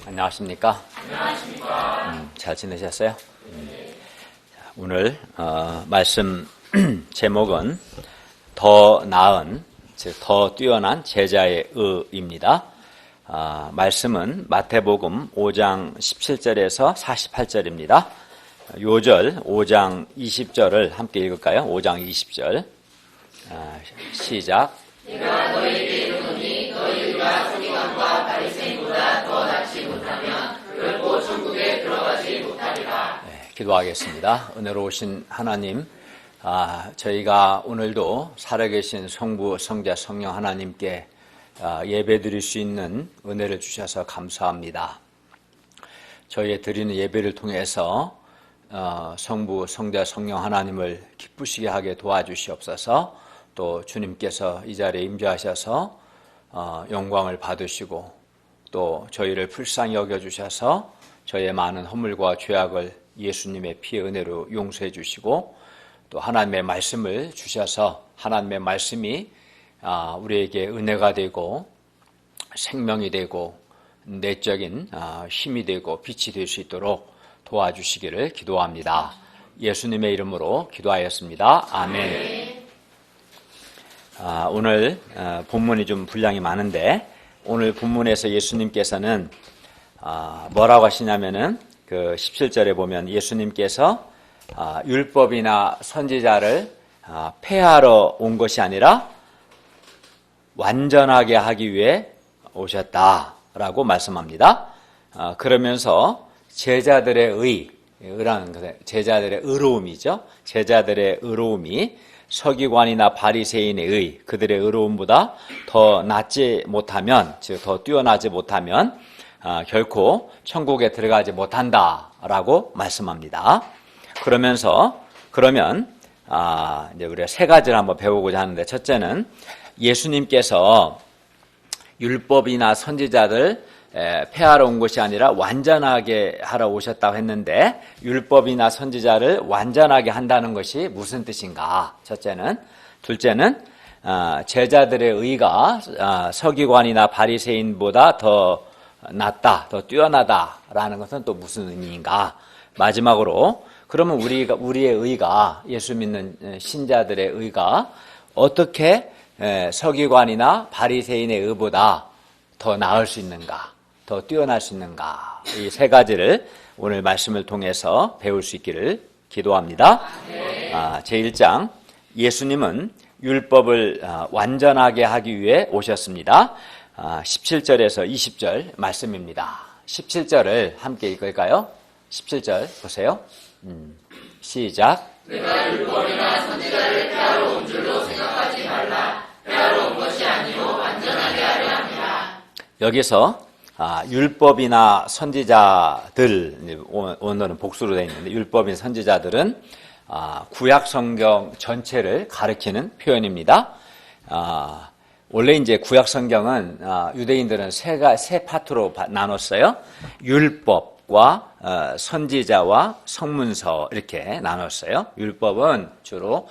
안녕하십니까? 안녕하십니까? 잘 지내셨어요? 오늘 말씀 제목은 더 나은, 즉 더 뛰어난 제자의 의입니다. 말씀은 마태복음 5장 17절에서 48절입니다. 요절 5장 20절을 함께 읽을까요? 5장 20절 시작. 내가 너희에게 이르노니 너희가 서기관과 바리새인보다 더 낫지 못하면 결코 천국에 들어가지 못하리라. 기도하겠습니다. 은혜로우신 하나님, 저희가 오늘도 살아계신 성부, 성자, 성령 하나님께 예배드릴 수 있는 은혜를 주셔서 감사합니다. 저희의 드리는 예배를 통해서 성부, 성자, 성령 하나님을 기쁘시게 하게 도와주시옵소서. 또 주님께서 이 자리에 임재하셔서 영광을 받으시고 또 저희를 불쌍히 여겨주셔서 저희의 많은 허물과 죄악을 예수님의 피의 은혜로 용서해 주시고 또 하나님의 말씀을 주셔서 하나님의 말씀이 우리에게 은혜가 되고 생명이 되고 내적인 힘이 되고 빛이 될 수 있도록 도와주시기를 기도합니다. 예수님의 이름으로 기도하였습니다. 아멘. 오늘 본문이 좀 분량이 많은데 오늘 본문에서 예수님께서는 뭐라고 하시냐면은 그 17절에 보면 예수님께서 율법이나 선지자를 폐하러 온 것이 아니라 완전하게 하기 위해 오셨다라고 말씀합니다. 그러면서 제자들의 의라는 것은 제자들의 의로움이죠. 제자들의 의로움이 서기관이나 바리새인의 의, 그들의 의로움보다 더 낫지 못하면, 즉 더 뛰어나지 못하면 결코 천국에 들어가지 못한다라고 말씀합니다. 그러면 이제 우리가 세 가지를 한번 배우고자 하는데, 첫째는 예수님께서 율법이나 선지자들 폐하러 온 것이 아니라 완전하게 하러 오셨다고 했는데 율법이나 선지자를 완전하게 한다는 것이 무슨 뜻인가? 첫째는. 둘째는 제자들의 의가 서기관이나 바리새인보다 더 낫다, 더 뛰어나다라는 것은 또 무슨 의미인가? 마지막으로 그러면 우리의 의가, 예수 믿는 신자들의 의가 어떻게 서기관이나 바리새인의 의보다 더 나을 수 있는가? 더 뛰어날 수 있는가? 이 세 가지를 오늘 말씀을 통해서 배울 수 있기를 기도합니다. 제1장, 예수님은 율법을 완전하게 하기 위해 오셨습니다. 17절에서 20절 말씀입니다. 17절을 함께 읽을까요? 17절 보세요. 시작. 내가 율법이나 선지자를 폐하러 온 줄로 생각하지 말라. 폐하러 온 것이 아니요 완전하게 하려 함이라. 여기서 율법이나 선지자들, 오늘은 복수로 되어 있는데 율법인 선지자들은 구약 성경 전체를 가리키는 표현입니다. 원래 이제 구약 성경은 유대인들은 세 파트로 나눴어요. 율법과 선지자와 성문서 이렇게 나눴어요. 율법은 주로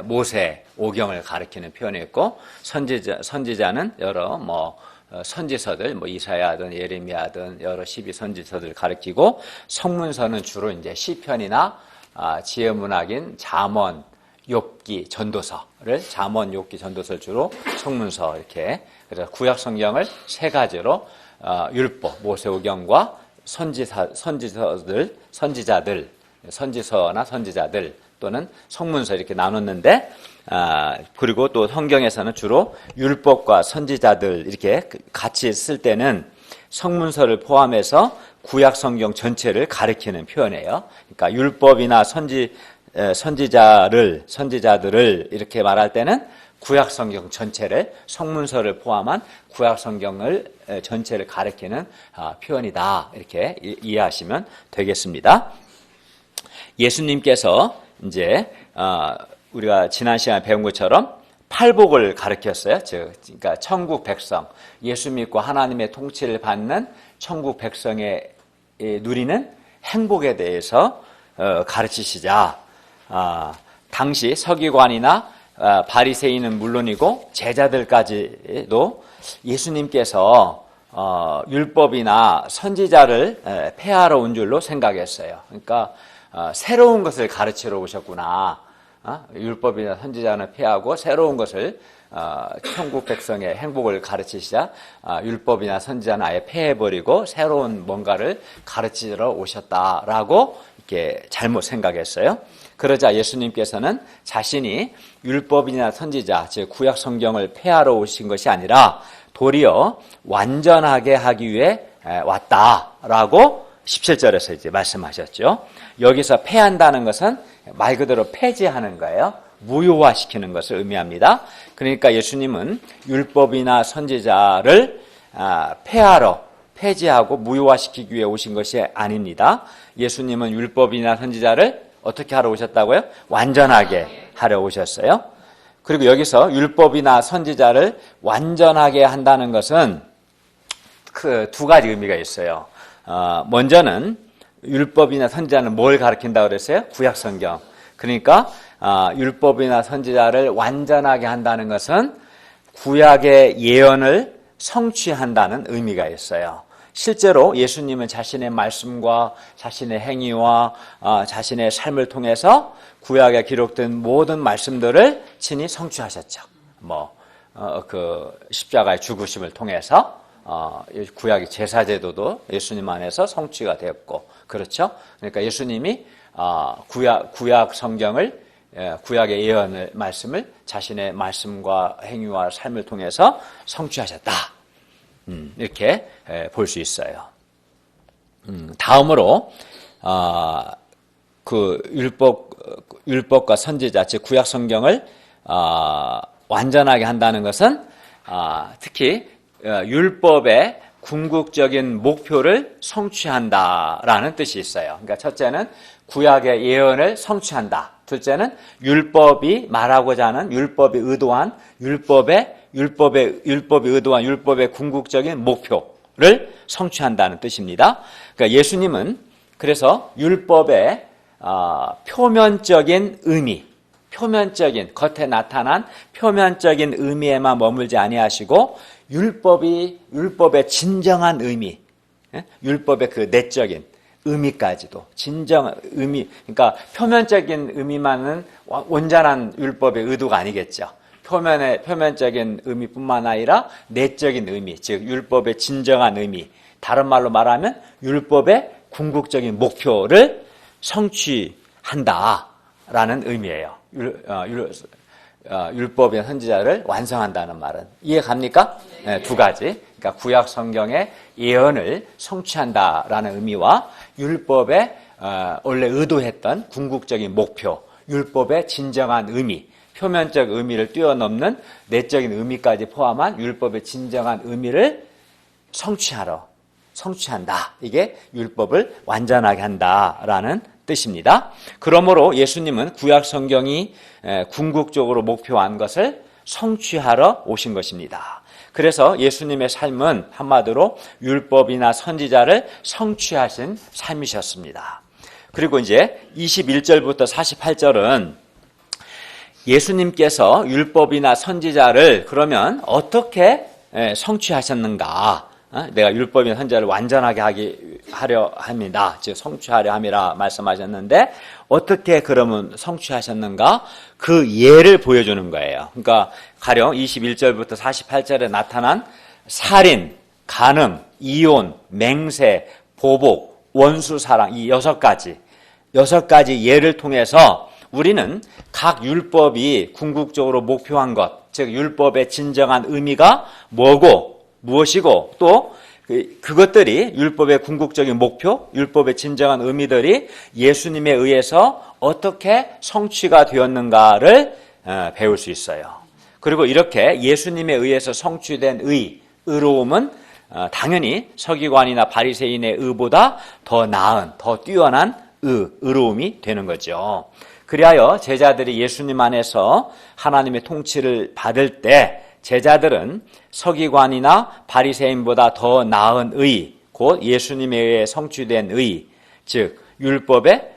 모세, 오경을 가리키는 표현이었고 선지자는 여러 선지서들, 이사야든 예레미야든 여러 12선지서들을 가리키고 성문서는 주로 이제 시편이나 지혜문학인 잠언, 욥기, 전도서를 잠언, 욥기, 전도서를 주로 성문서 이렇게. 그래서 구약 성경을 세 가지로 율법, 모세오경과 선지서들, 선지자들, 선지서나 선지자들 또는 성문서 이렇게 나눴는데 그리고 또 성경에서는 주로 율법과 선지자들 이렇게 같이 쓸 때는 성문서를 포함해서 구약 성경 전체를 가리키는 표현이에요. 그러니까 율법이나 선지자들을 이렇게 말할 때는 구약 성경 전체를, 성문서를 포함한 구약 성경을 전체를 가리키는 표현이다. 이렇게 이해하시면 되겠습니다. 예수님께서 이제 우리가 지난 시간에 배운 것처럼 팔복을 가르쳤어요. 그러니까 천국 백성, 예수 믿고 하나님의 통치를 받는 천국 백성의 누리는 행복에 대해서 가르치시자 당시 서기관이나 바리새인은 물론이고 제자들까지도 예수님께서 율법이나 선지자를 폐하러 온 줄로 생각했어요. 그러니까 새로운 것을 가르치러 오셨구나. 율법이나 선지자는 폐하고 새로운 것을 천국 백성의 행복을 가르치시자 율법이나 선지자는 아예 폐해버리고 새로운 뭔가를 가르치러 오셨다라고 이렇게 잘못 생각했어요. 그러자 예수님께서는 자신이 율법이나 선지자, 즉 구약 성경을 폐하러 오신 것이 아니라 도리어 완전하게 하기 위해 왔다라고 17절에서 이제 말씀하셨죠. 여기서 폐한다는 것은 말 그대로 폐지하는 거예요. 무효화시키는 것을 의미합니다. 그러니까 예수님은 율법이나 선지자를 폐지하고 무효화시키기 위해 오신 것이 아닙니다. 예수님은 율법이나 선지자를 어떻게 하러 오셨다고요? 완전하게 하러 오셨어요. 그리고 여기서 율법이나 선지자를 완전하게 한다는 것은 그 두 가지 의미가 있어요. 먼저는 율법이나 선지자는 뭘 가르친다고 그랬어요? 구약 성경. 그러니까 율법이나 선지자를 완전하게 한다는 것은 구약의 예언을 성취한다는 의미가 있어요. 실제로 예수님은 자신의 말씀과 자신의 행위와 자신의 삶을 통해서 구약에 기록된 모든 말씀들을 친히 성취하셨죠. 그 십자가의 죽으심을 통해서 구약의 제사제도도 예수님 안에서 성취가 되었고, 그렇죠? 그러니까 예수님이 구약 성경을, 구약의 예언을, 말씀을 자신의 말씀과 행위와 삶을 통해서 성취하셨다. 이렇게 볼 수 있어요. 다음으로 그 율법과 선지자, 즉 구약 성경을 완전하게 한다는 것은 특히 율법의 궁극적인 목표를 성취한다라는 뜻이 있어요. 그러니까 첫째는 구약의 예언을 성취한다. 둘째는 율법이 말하고자 하는 율법이 의도한 율법의 궁극적인 목표를 성취한다는 뜻입니다. 그러니까 예수님은 그래서 율법의 표면적인 의미, 겉에 나타난 표면적인 의미에만 머물지 아니하시고 율법의 진정한 의미, 율법의 그 내적인 의미까지도 진정 의미, 그러니까 표면적인 의미만은 온전한 율법의 의도가 아니겠죠. 표면적인 의미뿐만 아니라 내적인 의미, 즉 율법의 진정한 의미, 다른 말로 말하면 율법의 궁극적인 목표를 성취한다라는 의미예요. 율법의 선지자를 완성한다는 말은 이해갑니까? 네, 두 가지. 그러니까 구약 성경의 예언을 성취한다라는 의미와 율법의 원래 의도했던 궁극적인 목표, 율법의 진정한 의미, 표면적 의미를 뛰어넘는 내적인 의미까지 포함한 율법의 진정한 의미를 성취한다. 이게 율법을 완전하게 한다라는 뜻입니다. 그러므로 예수님은 구약 성경이 궁극적으로 목표한 것을 성취하러 오신 것입니다. 그래서 예수님의 삶은 한마디로 율법이나 선지자를 성취하신 삶이셨습니다. 그리고 이제 21절부터 48절은 예수님께서 율법이나 선지자를 그러면 어떻게 성취하셨는가? 내가 율법이나 선지자를 완전하게 하려 합니다. 즉 성취하려 함이라 말씀하셨는데 어떻게 그러면 성취하셨는가? 그 예를 보여주는 거예요. 그러니까 가령 21절부터 48절에 나타난 살인, 간음, 이혼, 맹세, 보복, 원수사랑 이 6가지 예를 통해서 우리는 각 율법이 궁극적으로 목표한 것, 즉 율법의 진정한 의미가 무엇이고 또 그것들이 율법의 궁극적인 목표, 율법의 진정한 의미들이 예수님에 의해서 어떻게 성취가 되었는가를 배울 수 있어요. 그리고 이렇게 예수님에 의해서 성취된 의로움은 당연히 서기관이나 바리새인의 의보다 더 나은, 더 뛰어난 의로움이 되는 거죠. 그리하여 제자들이 예수님 안에서 하나님의 통치를 받을 때 제자들은 서기관이나 바리새인보다 더 나은 곧 예수님에 의해 성취된 즉 율법의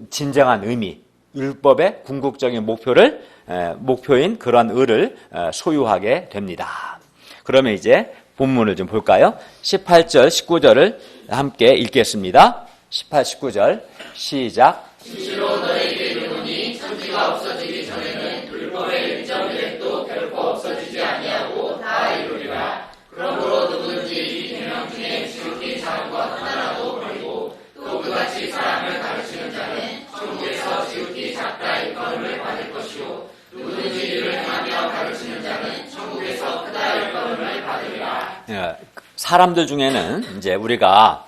진정한 의미, 율법의 궁극적인 목표인 그런 의를 소유하게 됩니다. 그러면 이제 본문을 좀 볼까요? 18절, 19절을 함께 읽겠습니다. 18, 19절 시작. 진실로 너희에게 이르노니 천지가 없어지기 전에는 율법의 1.1획도 결코 없어지지 아니하고 다 이루리라. 그러므로 누구든지 이 계명 중에 지극히 작은 것 하나라도 버리고 또 그같이 사람을 가르치는 자는 천국에서 지극히 작다 일컬음을 받을 것이요 누구든지 이를 행하며 가르치는 자는 천국에서 크다 일컬음을 받으리라. 사람들 중에는 이제 우리가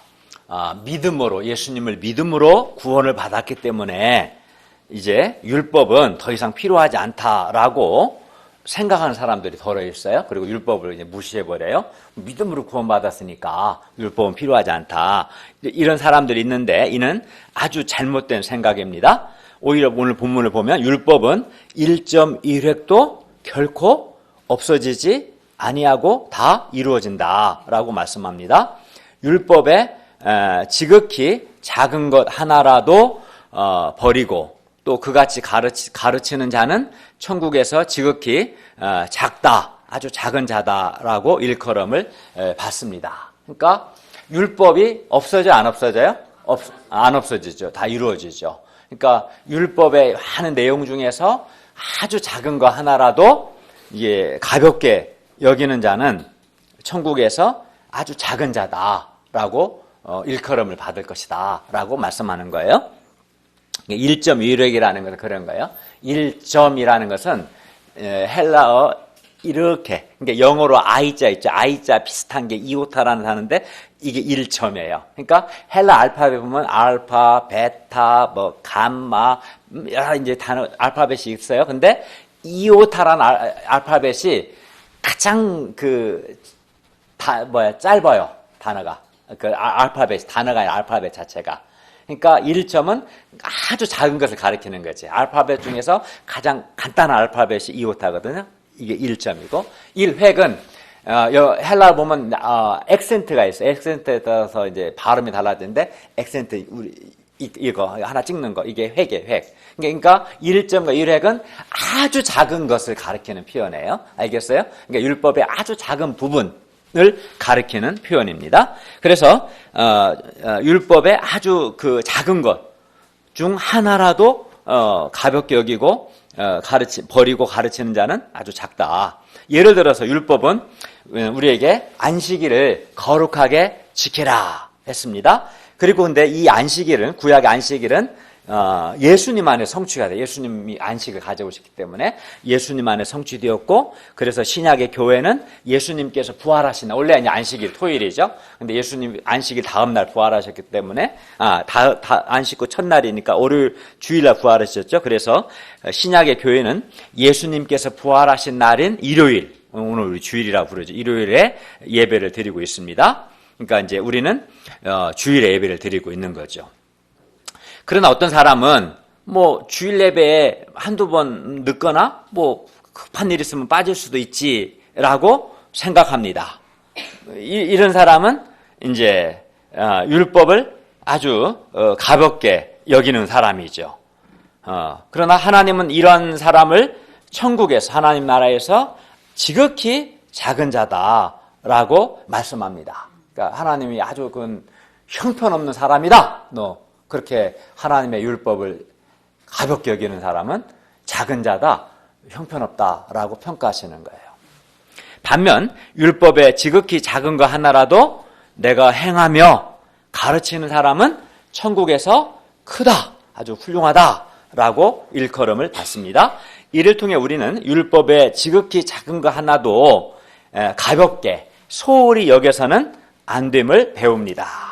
믿음으로, 예수님을 믿음으로 구원을 받았기 때문에 이제 율법은 더 이상 필요하지 않다라고 생각하는 사람들이 덜어 있어요. 그리고 율법을 이제 무시해버려요. 믿음으로 구원받았으니까 율법은 필요하지 않다. 이런 사람들이 있는데 이는 아주 잘못된 생각입니다. 오히려 오늘 본문을 보면 율법은 1.1획도 결코 없어지지 아니하고 다 이루어진다라고 말씀합니다. 율법에 지극히 작은 것 하나라도 버리고 또 그같이 가르치는 자는 천국에서 지극히 작다, 아주 작은 자다라고 일컬음을 받습니다. 그러니까 율법이 없어져요, 안 없어져요? 안 없어지죠. 다 이루어지죠. 그러니까 율법의 많은 내용 중에서 아주 작은 거 하나라도 이게 가볍게 여기는 자는 천국에서 아주 작은 자다라고 일컬음을 받을 것이다 라고 말씀하는 거예요. 1.1획이라는 것은 그런 거예요. 1점이라는 것은 헬라어 이렇게, 그러니까 영어로 I자 있죠. I자 비슷한 게 이오타라는 하는데 이게 1점이에요. 그러니까 헬라 알파벳 보면 알파, 베타, 뭐 감마 여러 이제 단어 알파벳이 있어요. 근데 이오타라는 알파벳이 가장 짧아요. 단어가. 알파벳, 단어가 아니라 알파벳 자체가. 그러니까 1점은 아주 작은 것을 가리키는 거지. 알파벳 중에서 가장 간단한 알파벳이 이오타거든요. 이게 1점이고, 1획은, 헬라어 보면, 액센트가 있어요. 액센트에 따라서 이제 발음이 달라지는데, 액센트, 이거, 하나 찍는 거, 이게 획이에요, 획. 그러니까 1점과 1획은 아주 작은 것을 가리키는 표현이에요. 알겠어요? 그러니까 율법의 아주 작은 부분을 가리키는 표현입니다. 그래서, 율법의 아주 작은 것 중 하나라도, 가볍게 여기고, 버리고 가르치는 자는 아주 작다. 예를 들어서 율법은 우리에게 안식일을 거룩하게 지키라 했습니다. 그리고 근데 이 안식일은, 구약의 안식일은 예수님 안에 성취가 돼요. 예수님이 안식을 가져오셨기 때문에 예수님 안에 성취되었고, 그래서 신약의 교회는 예수님께서 부활하신 날, 원래 이제 안식일 토요일이죠. 근데 예수님 안식일 다음 날 부활하셨기 때문에 안식 후 첫날이니까 월요일 주일날 부활하셨죠. 그래서 신약의 교회는 예수님께서 부활하신 날인 일요일, 오늘 우리 주일이라고 부르죠. 일요일에 예배를 드리고 있습니다. 그러니까 이제 우리는 주일에 예배를 드리고 있는 거죠. 그러나 어떤 사람은 뭐 주일 예배에 한두 번 늦거나 뭐 급한 일 있으면 빠질 수도 있지라고 생각합니다. 이런 사람은 이제 율법을 아주 가볍게 여기는 사람이죠. 그러나 하나님은 이런 사람을 천국에서, 하나님 나라에서 지극히 작은 자다라고 말씀합니다. 그러니까 하나님이 아주 형편없는 사람이다. 너 그렇게 하나님의 율법을 가볍게 여기는 사람은 작은 자다, 형편없다라고 평가하시는 거예요. 반면 율법의 지극히 작은 거 하나라도 내가 행하며 가르치는 사람은 천국에서 크다, 아주 훌륭하다라고 일컬음을 받습니다. 이를 통해 우리는 율법의 지극히 작은 거 하나도 가볍게 소홀히 여겨서는 안 됨을 배웁니다.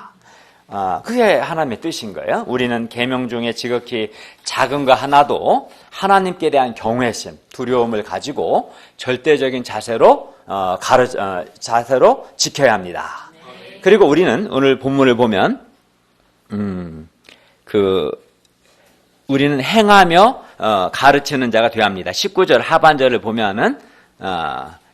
그게 하나님의 뜻인 거예요. 우리는 계명 중에 지극히 작은 거 하나도 하나님께 대한 경외심, 두려움을 가지고 절대적인 자세로 지켜야 합니다. 그리고 우리는 오늘 본문을 보면 우리는 행하며 가르치는 자가 되어야 합니다. 19절 하반절을 보면은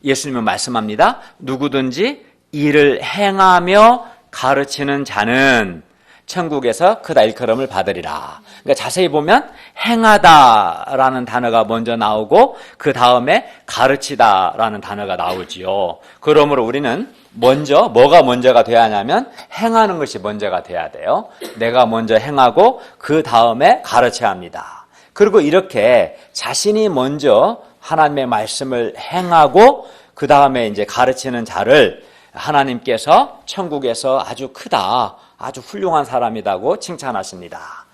예수님은 말씀합니다. 누구든지 이를 행하며 가르치는 자는 천국에서 크다 일컬음을 받으리라. 그러니까 자세히 보면 행하다라는 단어가 먼저 나오고 그 다음에 가르치다라는 단어가 나오지요. 그러므로 우리는 뭐가 먼저가 돼야 하냐면 행하는 것이 먼저가 돼야 돼요. 내가 먼저 행하고 그 다음에 가르쳐야 합니다. 그리고 이렇게 자신이 먼저 하나님의 말씀을 행하고 그 다음에 이제 가르치는 자를 하나님께서 천국에서 아주 크다, 아주 훌륭한 사람이라고 칭찬하십니다.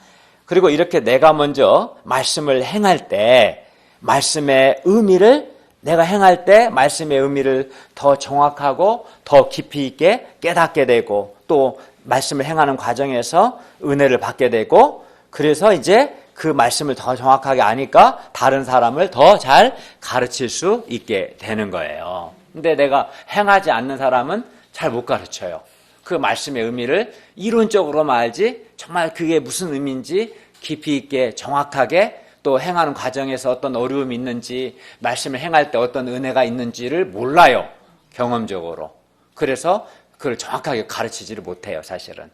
그리고 이렇게 내가 먼저 말씀을 행할 때 말씀의 의미를 내가 행할 때 말씀의 의미를 더 정확하고 더 깊이 있게 깨닫게 되고 또 말씀을 행하는 과정에서 은혜를 받게 되고 그래서 이제 그 말씀을 더 정확하게 아니까 다른 사람을 더 잘 가르칠 수 있게 되는 거예요. 근데 내가 행하지 않는 사람은 잘 못 가르쳐요. 그 말씀의 의미를 이론적으로만 알지 정말 그게 무슨 의미인지 깊이 있게 정확하게 또 행하는 과정에서 어떤 어려움이 있는지 말씀을 행할 때 어떤 은혜가 있는지를 몰라요. 경험적으로. 그래서 그걸 정확하게 가르치지를 못해요. 사실은.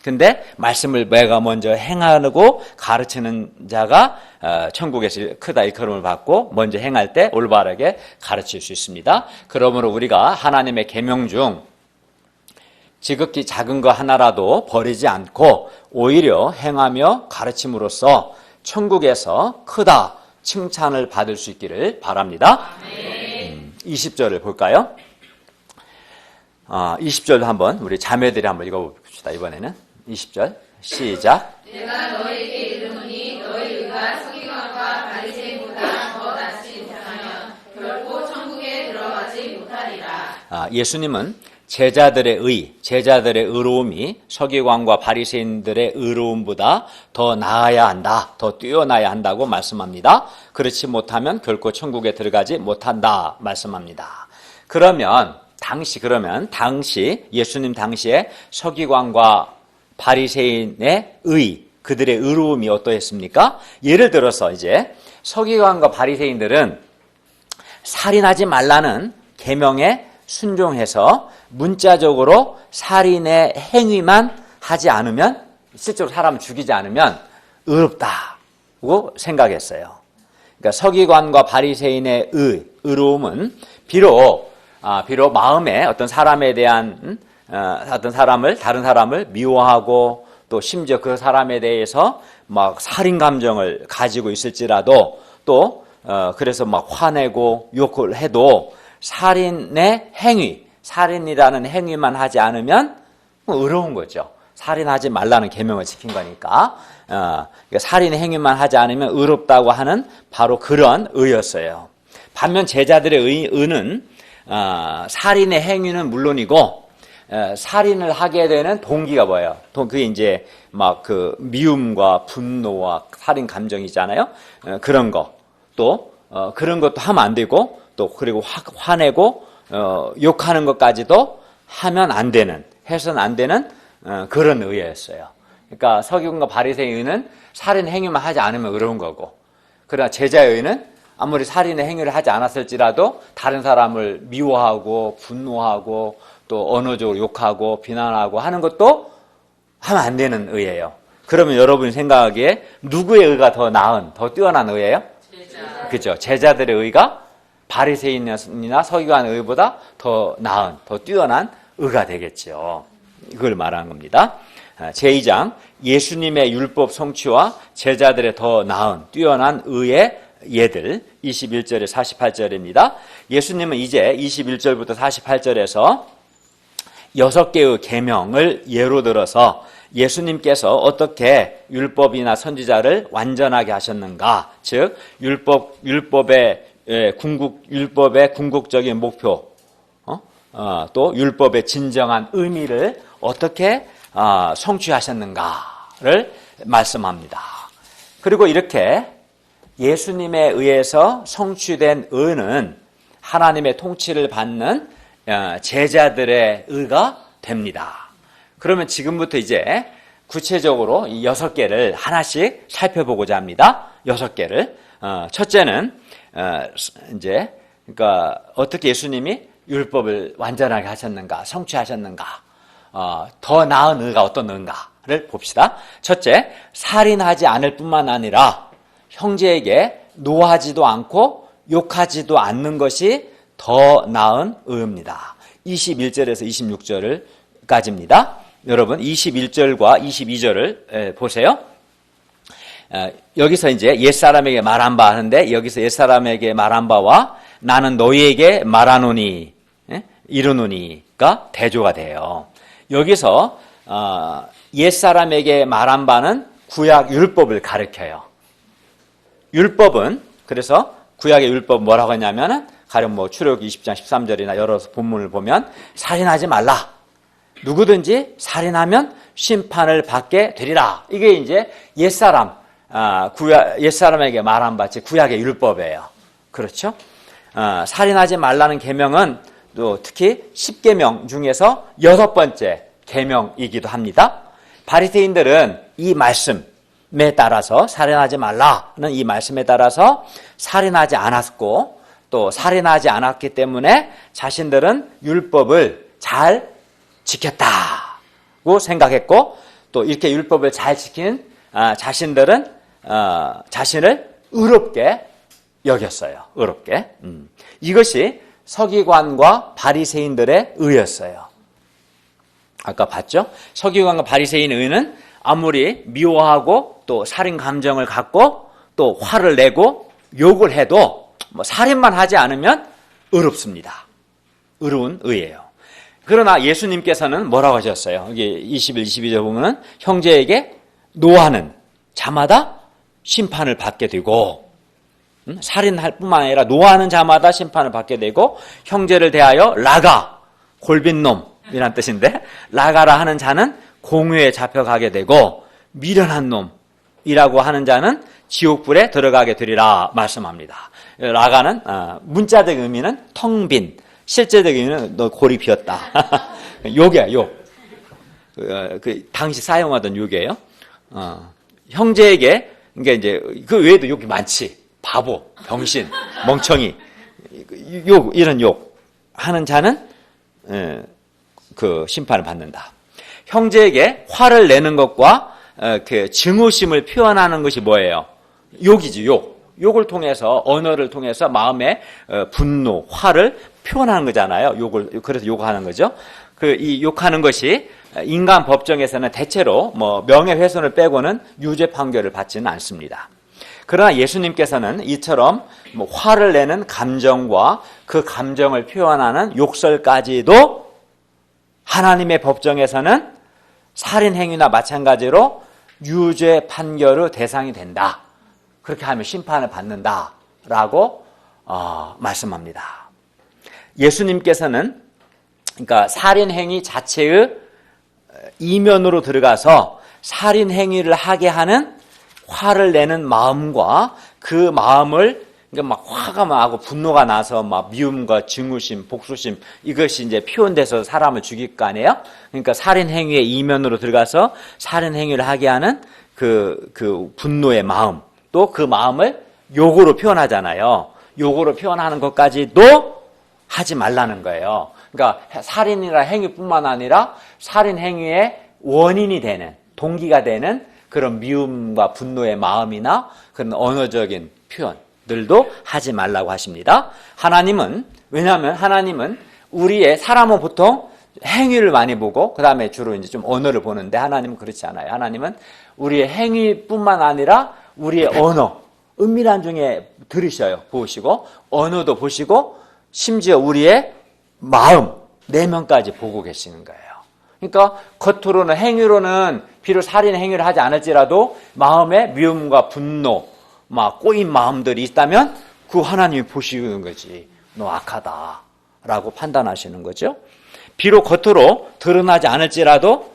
근데 말씀을 내가 먼저 행하고 가르치는 자가 천국에서 크다 일컬음을 받고 먼저 행할 때 올바르게 가르칠 수 있습니다. 그러므로 우리가 하나님의 계명 중 지극히 작은 거 하나라도 버리지 않고 오히려 행하며 가르침으로써 천국에서 크다 칭찬을 받을 수 있기를 바랍니다. 20절을 볼까요? 20절도 한번 우리 자매들이 한번 읽어봅시다. 이번에는 20절 시작. 내가 너희에게 이르노니 너희 의가 서기관과 바리새인보다 더 낫지 못하면 결코 천국에 들어가지 못하리라. 예수님은 제자들의 의로움이 서기관과 바리새인들의 의로움보다 더 나아야 한다, 더 뛰어나야 한다고 말씀합니다. 그렇지 못하면 결코 천국에 들어가지 못한다 말씀합니다. 그러면 당시 예수님 당시에 서기관과 바리새인의 그들의 의로움이 어떠했습니까? 예를 들어서 이제 서기관과 바리새인들은 살인하지 말라는 계명에 순종해서 문자적으로 살인의 행위만 하지 않으면 실제로 사람을 죽이지 않으면 의롭다고 생각했어요. 그러니까 서기관과 바리새인의 의로움은 비록 마음에 어떤 사람에 대한 다른 사람을 미워하고 또 심지어 그 사람에 대해서 막 살인 감정을 가지고 있을지라도 또 그래서 막 화내고 욕을 해도 살인이라는 행위만 하지 않으면 의로운 거죠. 살인하지 말라는 계명을 지킨 거니까. 살인의 행위만 하지 않으면 의롭다고 하는 바로 그런 의였어요. 반면 제자들의 의는 살인의 행위는 물론이고 살인을 하게 되는 동기가 뭐예요? 그게 이제 막 그 미움과 분노와 살인 감정이잖아요. 그런 거. 또 그런 것도 하면 안 되고 또 그리고 화내고 욕하는 것까지도 하면 안 되는, 해서는 안 되는 그런 의였어요. 그러니까 서기관과 바리새인의 의는 살인 행위만 하지 않으면 의로운 거고, 그러나 제자의 의는 아무리 살인의 행위를 하지 않았을지라도 다른 사람을 미워하고 분노하고 또 언어적으로 욕하고 비난하고 하는 것도 하면 안 되는 의예요. 그러면 여러분이 생각하기에 누구의 의가 더 뛰어난 의예요? 그죠? 제자들의 의가 바리새인이나 서기관의 의보다 더 나은, 더 뛰어난 의가 되겠죠. 이걸 말하는 겁니다. 제2장 예수님의 율법 성취와 제자들의 더 나은, 뛰어난 의의 예들 21절에 48절입니다. 예수님은 이제 21절부터 48절에서 6개의 계명을 예로 들어서 예수님께서 어떻게 율법이나 선지자를 완전하게 하셨는가, 즉 율법의 궁극적인 목표, 또 율법의 진정한 의미를 어떻게 성취하셨는가를 말씀합니다. 그리고 이렇게 예수님에 의해서 성취된 의는 하나님의 통치를 받는 제자들의 의가 됩니다. 그러면 지금부터 이제 구체적으로 이 6개를 하나씩 살펴보고자 합니다. 6개를. 첫째는 이제 그러니까 어떻게 예수님이 율법을 완전하게 하셨는가, 성취하셨는가, 더 나은 의가 어떤 의인가를 봅시다. 첫째, 살인하지 않을 뿐만 아니라 형제에게 노하지도 않고 욕하지도 않는 것이 더 나은 의입니다. 21절에서 26절까지입니다. 여러분 21절과 22절을 보세요. 여기서 이제 옛사람에게 말한 바 하는데 여기서 옛사람에게 말한 바와 나는 너희에게 말하노니 이르노니가 대조가 돼요. 여기서 옛사람에게 말한 바는 구약 율법을 가르쳐요. 율법은 그래서 구약의 율법 뭐라고 하냐면은 가령 뭐 출애굽기 20장 13절이나 여러 본문을 보면 살인하지 말라. 누구든지 살인하면 심판을 받게 되리라. 이게 이제 옛사람에게 말한 바지 구약의 율법이에요. 그렇죠? 살인하지 말라는 계명은 또 특히 10계명 중에서 6번째 계명이기도 합니다. 바리새인들은 이 말씀에 따라서 살인하지 말라는 이 말씀에 따라서 살인하지 않았고 또 살인하지 않았기 때문에 자신들은 율법을 잘 지켰다고 생각했고 또 이렇게 율법을 잘 지킨 자신들은 자신을 의롭게 여겼어요. 의롭게. 이것이 서기관과 바리새인들의 의였어요. 아까 봤죠? 서기관과 바리새인의 의는 아무리 미워하고 또 살인 감정을 갖고 또 화를 내고 욕을 해도 뭐 살인만 하지 않으면 의롭습니다. 의로운 의예요. 그러나 예수님께서는 뭐라고 하셨어요? 여기 21, 22절 보면은 형제에게 노하는 자마다 심판을 받게 되고 살인할 뿐만 아니라 노하는 자마다 심판을 받게 되고 형제를 대하여 라가 골빈놈이란 뜻인데 라가라 하는 자는 공회에 잡혀가게 되고 미련한 놈이라고 하는 자는 지옥불에 들어가게 되리라 말씀합니다. 라가는 문자적 의미는 텅 빈, 실제적 의미는 너 골이 비었다. 욕이야, 욕. 당시 사용하던 욕이에요. 형제에게 그러니까 이제 그 외에도 욕이 많지. 바보, 병신, 멍청이, 욕 이런 욕 하는 자는 그 심판을 받는다. 형제에게 화를 내는 것과 그 증오심을 표현하는 것이 뭐예요? 욕이지, 욕. 욕을 통해서 언어를 통해서 마음의 분노, 화를 표현하는 거잖아요. 그래서 욕하는 거죠. 이 욕하는 것이 인간 법정에서는 대체로 뭐 명예훼손을 빼고는 유죄 판결을 받지는 않습니다. 그러나 예수님께서는 이처럼 뭐 화를 내는 감정과 그 감정을 표현하는 욕설까지도 하나님의 법정에서는 살인 행위나 마찬가지로 유죄 판결의 대상이 된다. 그렇게 하면 심판을 받는다라고 말씀합니다. 예수님께서는 그러니까 살인 행위 자체의 이면으로 들어가서 살인 행위를 하게 하는 화를 내는 마음과 그 마음을 그러니까 막 화가 나고 분노가 나서 막 미움과 증오심, 복수심 이것이 이제 표현돼서 사람을 죽일 거 아니에요? 그러니까 살인 행위의 이면으로 들어가서 살인 행위를 하게 하는 그 분노의 마음 또 그 마음을 욕으로 표현하잖아요. 욕으로 표현하는 것까지도 하지 말라는 거예요. 그러니까 살인이라 행위뿐만 아니라 살인 행위의 원인이 되는 동기가 되는 그런 미움과 분노의 마음이나 그런 언어적인 표현들도 하지 말라고 하십니다. 하나님은 왜냐하면 하나님은 우리의 사람은 보통 행위를 많이 보고 그 다음에 주로 이제 좀 언어를 보는데 하나님은 그렇지 않아요. 하나님은 우리의 행위뿐만 아니라 우리의 언어, 은밀한 중에 들으셔요. 보시고 언어도 보시고 심지어 우리의 마음, 내면까지 보고 계시는 거예요. 그러니까 겉으로는 행위로는 비록 살인 행위를 하지 않을지라도 마음에 미움과 분노, 막 꼬인 마음들이 있다면 그 하나님이 보시는 거지. 너 악하다라고 판단하시는 거죠. 비록 겉으로 드러나지 않을지라도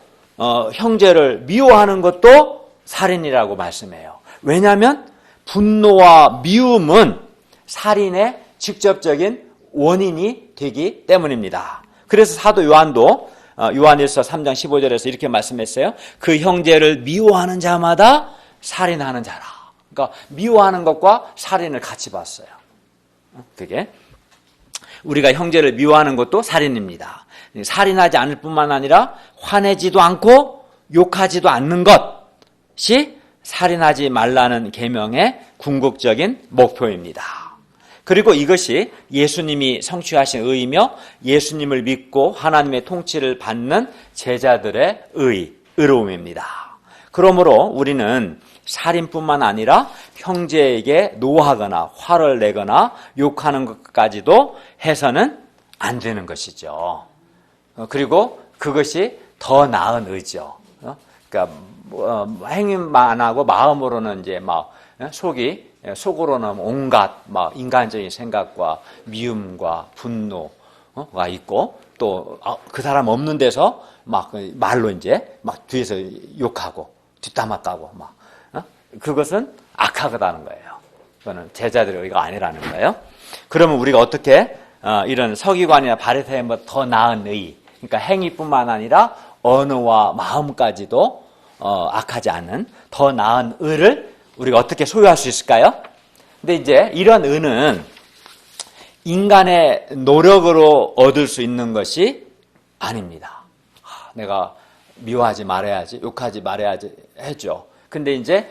형제를 미워하는 것도 살인이라고 말씀해요. 왜냐하면 분노와 미움은 살인의 직접적인 원인이 되기 때문입니다. 그래서 사도 요한도 요한일서 3장 15절에서 이렇게 말씀했어요. 그 형제를 미워하는 자마다 살인하는 자라. 그러니까 미워하는 것과 살인을 같이 봤어요. 그게 우리가 형제를 미워하는 것도 살인입니다. 살인하지 않을 뿐만 아니라 화내지도 않고 욕하지도 않는 것이 살인하지 말라는 계명의 궁극적인 목표입니다. 그리고 이것이 예수님이 성취하신 의이며 예수님을 믿고 하나님의 통치를 받는 제자들의 의로움입니다. 그러므로 우리는 살인뿐만 아니라 형제에게 노하거나 화를 내거나 욕하는 것까지도 해서는 안 되는 것이죠. 그리고 그것이 더 나은 의죠. 그러니까 행위만 안 하고 마음으로는 이제 막 속으로는 온갖 막 인간적인 생각과 미움과 분노가 있고 또 그 사람 없는 데서 막 말로 이제 막 뒤에서 욕하고 뒷담화 까고 막 그것은 악하다는 거예요. 그거는 제자들의 의가 아니라는 거예요. 그러면 우리가 어떻게 이런 서기관이나 바리새인보다 더 나은 의, 그러니까 행위뿐만 아니라 언어와 마음까지도 악하지 않은 더 나은 의를 우리가 어떻게 소유할 수 있을까요? 근데 이제 이런 의는 인간의 노력으로 얻을 수 있는 것이 아닙니다. 내가 미워하지 말아야지, 욕하지 말아야지 했죠. 근데 이제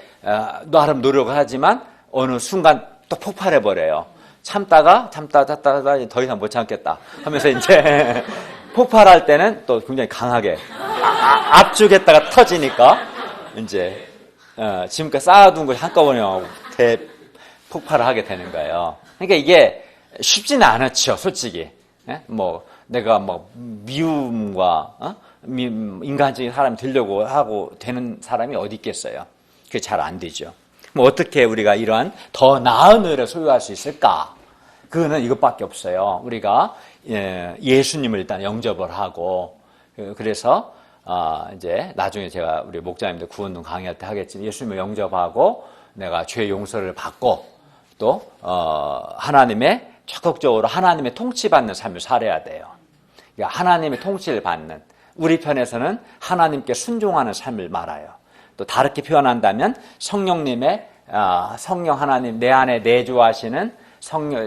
나름 노력을 하지만 어느 순간 또 폭발해버려요. 참다가 더 이상 못 참겠다 하면서 이제 폭발할 때는 또 굉장히 강하게 압축했다가 터지니까 이제 지금까지 쌓아둔 것이 한꺼번에 대폭발을 하게 되는 거예요. 그러니까 이게 쉽지는 않았죠, 솔직히. 뭐 내가 뭐 미움과 인간적인 사람이 되려고 하고 되는 사람이 어디 있겠어요? 그게 잘 안 되죠. 뭐 어떻게 우리가 이러한 더 나은 의를 소유할 수 있을까? 그거는 이것밖에 없어요. 우리가 예수님을 일단 영접을 하고, 그래서 이제 나중에 제가 우리 목자님들 구원론 강의할 때 하겠지만 예수님을 영접하고 내가 죄 용서를 받고 또 하나님의 적극적으로 하나님의 통치받는 삶을 살아야 돼요. 그러니까 하나님의 통치를 받는, 우리 편에서는 하나님께 순종하는 삶을 말아요. 또 다르게 표현한다면 성령님의 성령 하나님 내 안에 내주하시는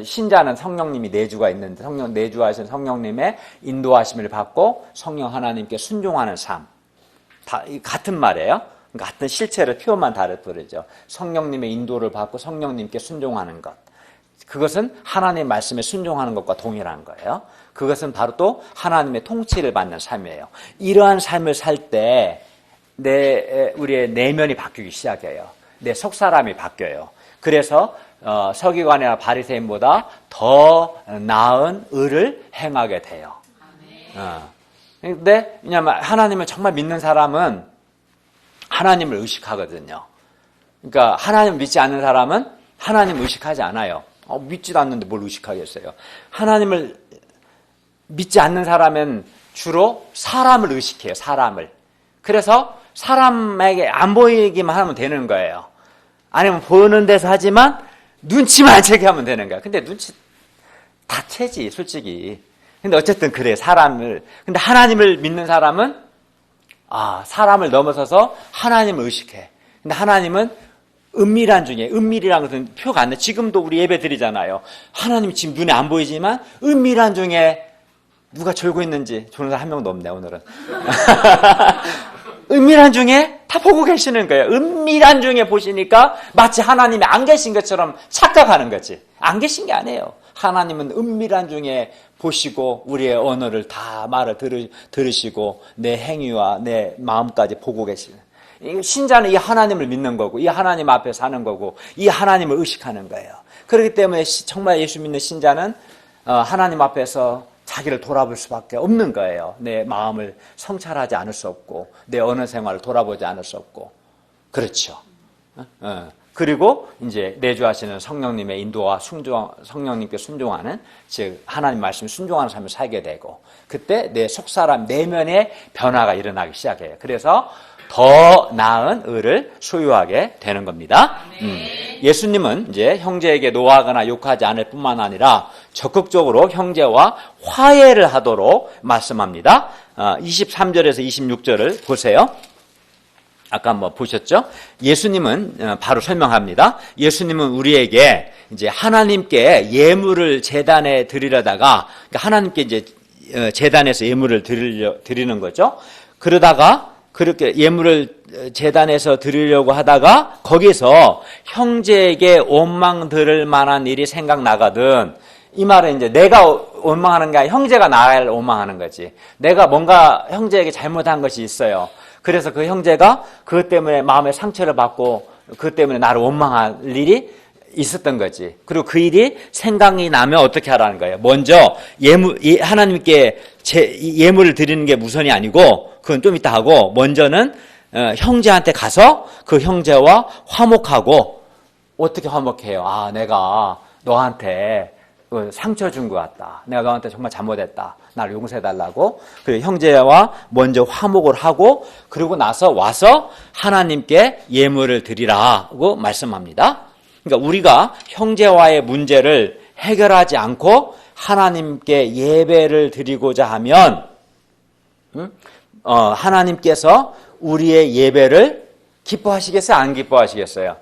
신자는 성령님이 내주가 있는데 내주하시는 성령님의 인도하심을 받고 성령 하나님께 순종하는 삶, 다 같은 말이에요. 같은 실체를 표현만 다르죠. 성령님의 인도를 받고 성령님께 순종하는 것, 그것은 하나님의 말씀에 순종하는 것과 동일한 거예요. 그것은 바로 또 하나님의 통치를 받는 삶이에요. 이러한 삶을 살 때 우리의 내면이 바뀌기 시작해요. 내 속사람이 바뀌어요. 그래서 서기관이나 바리새인보다 더 나은 의를 행하게 돼요. 근데 왜냐하면 하나님을 정말 믿는 사람은 하나님을 의식하거든요. 그러니까 하나님을 믿지 않는 사람은 하나님을 의식하지 않아요. 믿지도 않는데 뭘 의식하겠어요. 하나님을 믿지 않는 사람은 주로 사람을 의식해요. 사람을. 그래서 사람에게 안 보이기만 하면 되는 거예요. 아니면 보는 데서 하지만 눈치만 안 채게 하면 되는 거야. 근데 눈치 다 채지, 솔직히. 근데 어쨌든 그래, 사람을. 근데 하나님을 믿는 사람은 사람을 넘어서서 하나님을 의식해. 근데 하나님은 은밀한 중에, 은밀이라는 것은 표가 안 돼. 지금도 우리 예배 드리잖아요. 하나님 지금 눈에 안 보이지만 은밀한 중에 누가 졸고 있는지 졸는 사람 한 명도 없네, 오늘은. 은밀한 중에 다 보고 계시는 거예요. 은밀한 중에 보시니까 마치 하나님이 안 계신 것처럼 착각하는 거지. 안 계신 게 아니에요. 하나님은 은밀한 중에 보시고 우리의 언어를 다 말을 들으시고 내 행위와 내 마음까지 보고 계시는. 신자는 이 하나님을 믿는 거고 이 하나님 앞에 사는 거고 이 하나님을 의식하는 거예요. 그렇기 때문에 정말 예수 믿는 신자는 하나님 앞에서 자기를 돌아볼 수밖에 없는 거예요. 내 마음을 성찰하지 않을 수 없고 내 언어 생활을 돌아보지 않을 수 없고. 그렇죠. 그리고 이제 내주하시는 성령님의 인도와 성령님께 순종하는, 즉 하나님 말씀에 순종하는 삶을 살게 되고 그때 내 속사람 내면의 변화가 일어나기 시작해요. 그래서 더 나은 의를 소유하게 되는 겁니다. 예수님은 이제 형제에게 노하거나 욕하지 않을 뿐만 아니라 적극적으로 형제와 화해를 하도록 말씀합니다. 23절에서 26절을 보세요. 아까 한번 보셨죠? 예수님은 바로 설명합니다. 예수님은 우리에게 이제 하나님께 예물을 제단에 드리려다가, 그러니까 하나님께 이제 제단에서 예물을 드리는 거죠. 그러다가 그렇게 예물을 제단에서 드리려고 하다가 거기서 형제에게 원망 들을 만한 일이 생각나거든. 이 말은 이제 내가 원망하는 게 아니라 형제가 나를 원망하는 거지. 내가 뭔가 형제에게 잘못한 것이 있어요. 그래서 그 형제가 그것 때문에 마음에 상처를 받고 그것 때문에 나를 원망할 일이 있었던 거지. 그리고 그 일이 생각이 나면 어떻게 하라는 거예요? 먼저 하나님께 예물을 드리는 게 우선이 아니고 그건 좀 이따 하고 먼저는 형제한테 가서 그 형제와 화목하고 어떻게 화목해요? 아, 내가 너한테 상처 준 것 같다. 내가 너한테 정말 잘못했다. 나를 용서해달라고. 그리고 형제와 먼저 화목을 하고 그리고 나서 와서 하나님께 예물을 드리라고 말씀합니다. 그러니까 우리가 형제와의 문제를 해결하지 않고 하나님께 예배를 드리고자 하면 하나님께서 우리의 예배를 기뻐하시겠어요? 안 기뻐하시겠어요?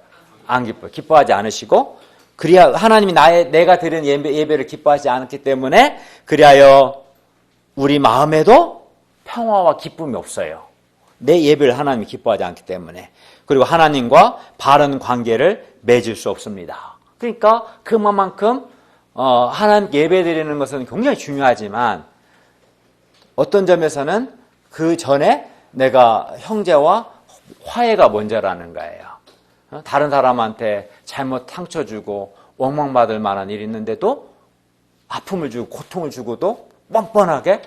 안 기뻐하지 않으시고 그리야 하나님이 내가 드리는 예배를 기뻐하지 않기 때문에 그리하여 우리 마음에도 평화와 기쁨이 없어요. 내 예배를 하나님이 기뻐하지 않기 때문에. 그리고 하나님과 바른 관계를 맺을 수 없습니다. 그러니까 그만큼 하나님 예배 드리는 것은 굉장히 중요하지만 어떤 점에서는 그 전에 내가 형제와 화해가 먼저라는 거예요. 다른 사람한테 잘못 상처 주고 원망받을 만한 일이 있는데도 아픔을 주고 고통을 주고도 뻔뻔하게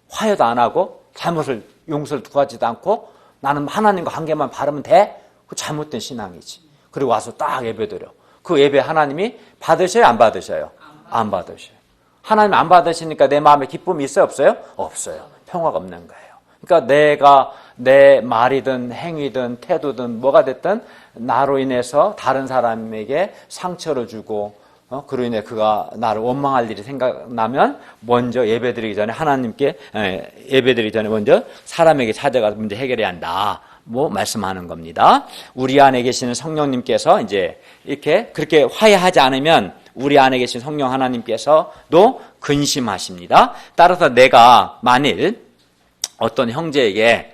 화해도 안 하고 잘못을 용서를 구하지도 않고 나는 하나님과 관계만 바르면 돼? 그 잘못된 신앙이지. 그리고 와서 딱 예배드려. 그 예배 하나님이 받으셔요? 안 받으셔요? 안 받으셔요. 하나님 안 받으시니까 내 마음에 기쁨이 있어요? 없어요? 없어요. 평화가 없는 거예요. 그러니까 내가 내 말이든 행위든 태도든 뭐가 됐든 나로 인해서 다른 사람에게 상처를 주고 그로 인해 그가 나를 원망할 일이 생각나면 먼저 예배드리기 전에 하나님께 예배드리기 전에 먼저 사람에게 찾아가서 문제 해결해야 한다. 뭐 말씀하는 겁니다. 우리 안에 계시는 성령님께서 이제 이렇게 그렇게 화해하지 않으면 우리 안에 계신 성령 하나님께서도 근심하십니다. 따라서 내가 만일 어떤 형제에게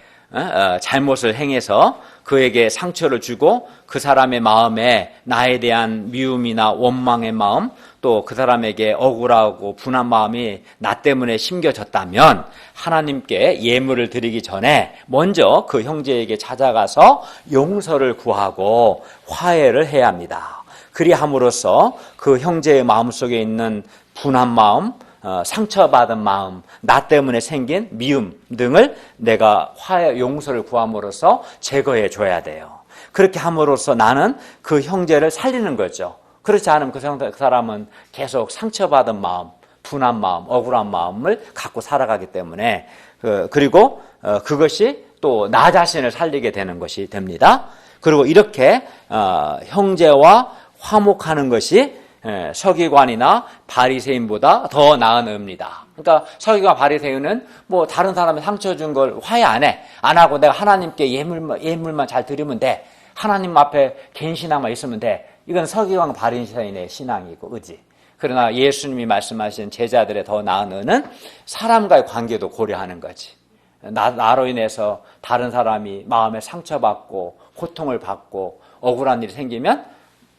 잘못을 행해서 그에게 상처를 주고 그 사람의 마음에 나에 대한 미움이나 원망의 마음 또 그 사람에게 억울하고 분한 마음이 나 때문에 심겨졌다면 하나님께 예물을 드리기 전에 먼저 그 형제에게 찾아가서 용서를 구하고 화해를 해야 합니다. 그리함으로써 그 형제의 마음속에 있는 분한 마음 상처받은 마음, 나 때문에 생긴 미움 등을 내가 화해, 용서를 구함으로써 제거해 줘야 돼요. 그렇게 함으로써 나는 그 형제를 살리는 거죠. 그렇지 않으면 그 사람은 계속 상처받은 마음, 분한 마음, 억울한 마음을 갖고 살아가기 때문에 그리고 그것이 또 나 자신을 살리게 되는 것이 됩니다. 그리고 이렇게 형제와 화목하는 것이 서기관이나 바리새인보다 더 나은 의입니다. 그러니까 서기관 바리새인은 뭐 다른 사람이 상처 준 걸 화해 안 해. 안 하고 내가 하나님께 예물만 잘 드리면 돼. 하나님 앞에 개인 신앙만 있으면 돼. 이건 서기관 바리새인의 신앙이고 의지. 그러나 예수님이 말씀하신 제자들의 더 나은 의는 사람과의 관계도 고려하는 거지. 나로 인해서 다른 사람이 마음에 상처받고 고통을 받고 억울한 일이 생기면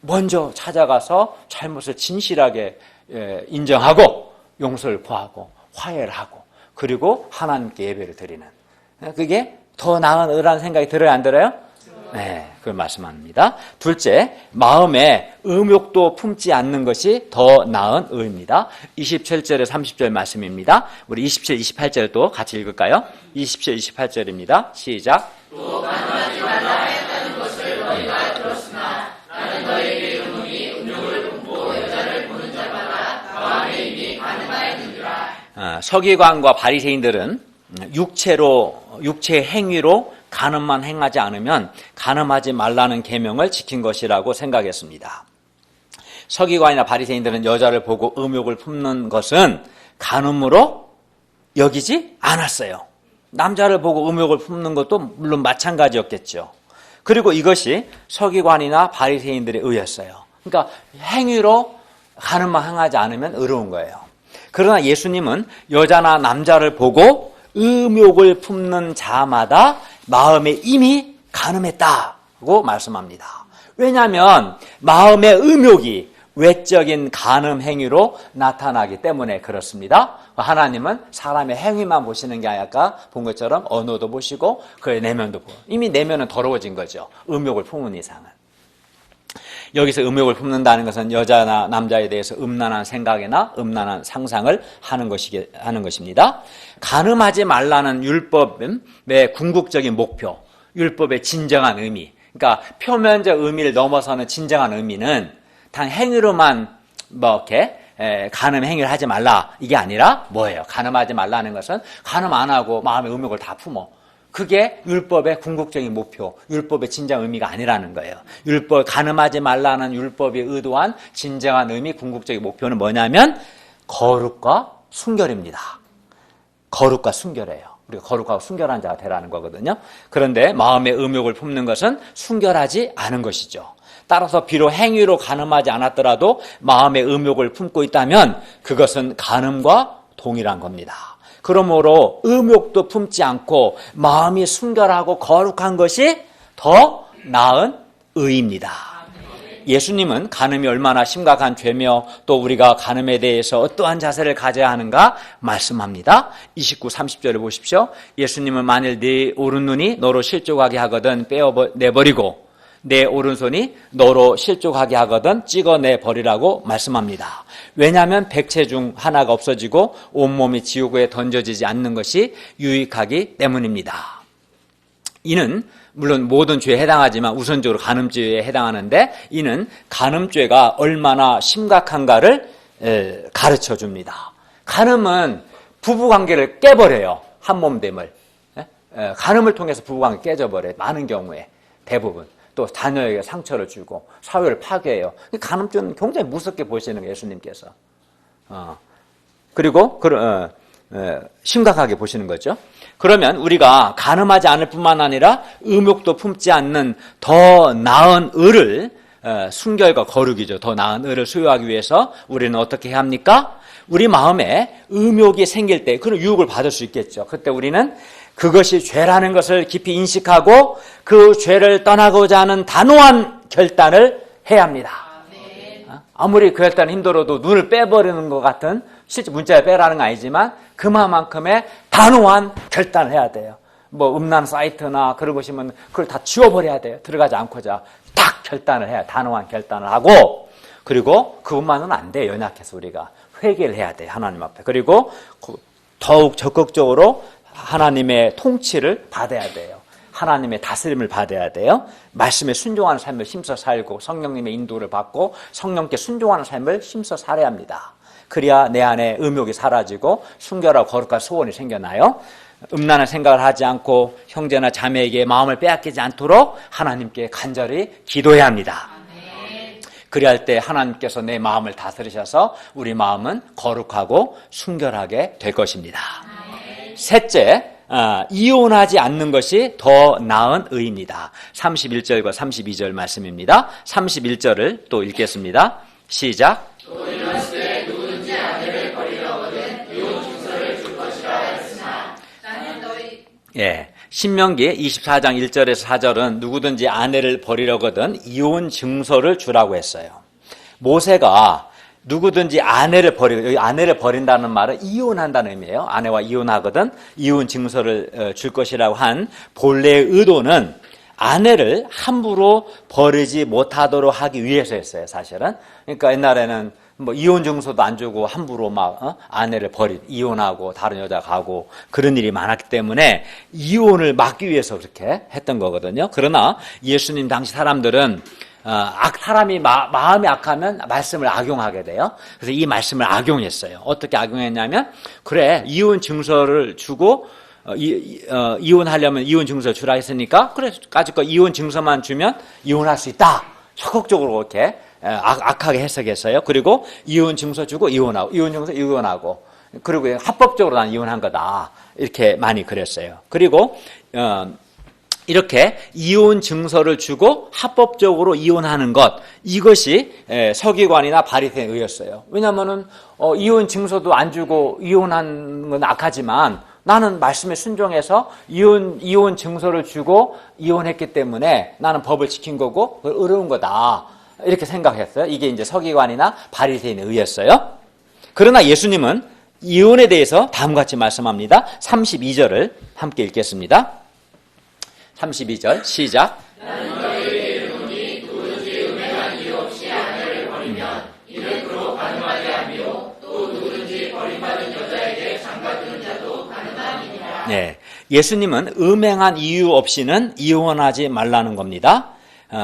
먼저 찾아가서 잘못을 진실하게 인정하고 용서를 구하고 화해를 하고 그리고 하나님께 예배를 드리는 그게 더 나은 의라는 생각이 들어요? 안 들어요? 네, 그걸 말씀합니다. 둘째, 마음에 의욕도 품지 않는 것이 더 나은 의입니다. 27절에 30절 말씀입니다. 우리 27, 28절 또 같이 읽을까요? 27, 28절입니다. 시작. 또 가늠하지 말라 하였다는 것을 너희가 들었으나 나는 너희에게 이르노니 음욕을 품고 여자를 보는 자마다 마음에 이미 가늠하였느니라. 서기관과 바리새인들은 육체의 행위로 간음만 행하지 않으면 간음하지 말라는 계명을 지킨 것이라고 생각했습니다. 서기관이나 바리새인들은 여자를 보고 음욕을 품는 것은 간음으로 여기지 않았어요. 남자를 보고 음욕을 품는 것도 물론 마찬가지였겠죠. 그리고 이것이 서기관이나 바리새인들의 의였어요. 그러니까 행위로 간음만 행하지 않으면 의로운 거예요. 그러나 예수님은 여자나 남자를 보고 음욕을 품는 자마다 마음에 이미 간음했다고 말씀합니다. 왜냐하면 마음의 음욕이 외적인 간음 행위로 나타나기 때문에 그렇습니다. 하나님은 사람의 행위만 보시는 게 아니라 아까 본 것처럼 언어도 보시고 그의 내면도 보고, 이미 내면은 더러워진 거죠. 음욕을 품은 이상은. 여기서 음욕을 품는다는 것은 여자나 남자에 대해서 음란한 생각이나 음란한 상상을 하는 것입니다. 간음하지 말라는 율법의 궁극적인 목표, 율법의 진정한 의미, 그러니까 표면적 의미를 넘어서는 진정한 의미는 단 행위로만 이렇게 간음 행위를 하지 말라 이게 아니라 뭐예요? 간음하지 말라는 것은 간음 안 하고 마음의 음욕을 다 품어. 그게 율법의 궁극적인 목표, 율법의 진정 의미가 아니라는 거예요. 간음하지 말라는 율법이 의도한 진정한 의미, 궁극적인 목표는 뭐냐면 거룩과 순결입니다. 거룩과 순결이에요. 우리가 거룩하고 순결한 자가 되라는 거거든요. 그런데 마음의 음욕을 품는 것은 순결하지 않은 것이죠. 따라서 비록 행위로 간음하지 않았더라도 마음의 음욕을 품고 있다면 그것은 간음과 동일한 겁니다. 그러므로 음욕도 품지 않고 마음이 순결하고 거룩한 것이 더 나은 의입니다. 예수님은 간음이 얼마나 심각한 죄며 또 우리가 간음에 대해서 어떠한 자세를 가져야 하는가 말씀합니다. 29, 30절을 보십시오. 예수님은 만일 네 오른눈이 너로 실족하게 하거든 빼어내버리고 내 오른손이 너로 실족하게 하거든 찍어내버리라고 말씀합니다. 왜냐하면 백체 중 하나가 없어지고 온몸이 지옥에 던져지지 않는 것이 유익하기 때문입니다. 이는 물론 모든 죄에 해당하지만 우선적으로 간음죄에 해당하는데 이는 간음죄가 얼마나 심각한가를 가르쳐 줍니다. 간음은 부부관계를 깨버려요. 한몸됨을. 간음을 통해서 부부관계 깨져버려요. 많은 경우에 대부분. 또 자녀에게 상처를 주고 사회를 파괴해요. 간음죄는 굉장히 무섭게 보시는 거예요. 예수님께서. 그리고 심각하게 보시는 거죠. 그러면 우리가 간음하지 않을 뿐만 아니라 음욕도 품지 않는 더 나은 의를, 순결과 거룩이죠. 더 나은 의를 수요하기 위해서 우리는 어떻게 해야 합니까? 우리 마음에 음욕이 생길 때 그런 유혹을 받을 수 있겠죠. 그때 우리는 그것이 죄라는 것을 깊이 인식하고 그 죄를 떠나고자 하는 단호한 결단을 해야 합니다. 아무리 그 결단이 힘들어도 눈을 빼버리는 것 같은, 실제 문자에 빼라는 건 아니지만 그만큼의 단호한 결단을 해야 돼요. 뭐 음란 사이트나 그런 것이면 그걸 다 지워버려야 돼요. 들어가지 않고자 딱 결단을 해야, 단호한 결단을 하고, 그리고 그것만은 안 돼요. 연약해서 우리가 회개를 해야 돼요. 하나님 앞에. 그리고 더욱 적극적으로 하나님의 통치를 받아야 돼요. 하나님의 다스림을 받아야 돼요. 말씀에 순종하는 삶을 힘써 살고 성령님의 인도를 받고 성령께 순종하는 삶을 힘써 살아야 합니다. 그래야 내 안에 음욕이 사라지고 순결하고 거룩한 소원이 생겨나요. 음란한 생각을 하지 않고 형제나 자매에게 마음을 빼앗기지 않도록 하나님께 간절히 기도해야 합니다. 그래야 할 때 하나님께서 내 마음을 다스리셔서 우리 마음은 거룩하고 순결하게 될 것입니다. 셋째, 이혼하지 않는 것이 더 나은 의입니다. 31절과 32절 말씀입니다. 31절을 또 읽겠습니다. 시작. 또 이르시되 누구든지 아내를 버리려거든 이혼 증서를 줄 것이라 했으나 나는 너희 신명기 24장 1절에서 4절은 누구든지 아내를 버리려거든 이혼 증서를 주라고 했어요. 모세가 누구든지 아내를 버리고, 여기 아내를 버린다는 말은 이혼한다는 의미예요. 아내와 이혼하거든 이혼 증서를 줄 것이라고 한 본래의 의도는 아내를 함부로 버리지 못하도록 하기 위해서였어요. 사실은. 그러니까 옛날에는 뭐 이혼 증서도 안 주고 함부로 아내를 이혼하고 다른 여자 가고 그런 일이 많았기 때문에 이혼을 막기 위해서 그렇게 했던 거거든요. 그러나 예수님 당시 사람들은 사람이 마음이 악하면 말씀을 악용하게 돼요. 그래서 이 말씀을 악용했어요. 어떻게 악용했냐면, 그래, 이혼 증서를 주고, 이혼하려면 이혼 증서 주라 했으니까, 그래, 까짓거 이혼 증서만 주면 이혼할 수 있다. 적극적으로 그렇게 악하게 해석했어요. 그리고 이혼 증서 주고 이혼하고, 이혼 증서 이혼하고, 그리고 합법적으로 난 이혼한 거다. 이렇게 많이 그랬어요. 그리고, 이렇게 이혼 증서를 주고 합법적으로 이혼하는 것, 이것이 서기관이나 바리새인이었어요. 왜냐하면은 이혼 증서도 안 주고 이혼하는 건 악하지만 나는 말씀에 순종해서 이혼 증서를 주고 이혼했기 때문에 나는 법을 지킨 거고 의로운 거다. 이렇게 생각했어요. 이게 이제 서기관이나 바리새인에 의했어요. 그러나 예수님은 이혼에 대해서 다음과 같이 말씀합니다. 32절을 함께 읽겠습니다. 32절 시작. 나는 너희에게 이르노니 누구든지 음행한 이유 없이 아내를 버리면 이는 그로 가늠하지 아니요 또 누구든지 버림받은 여자에게 장가드는 자도 가늠하니라. 네, 예수님은 음행한 이유 없이는 이혼하지 말라는 겁니다.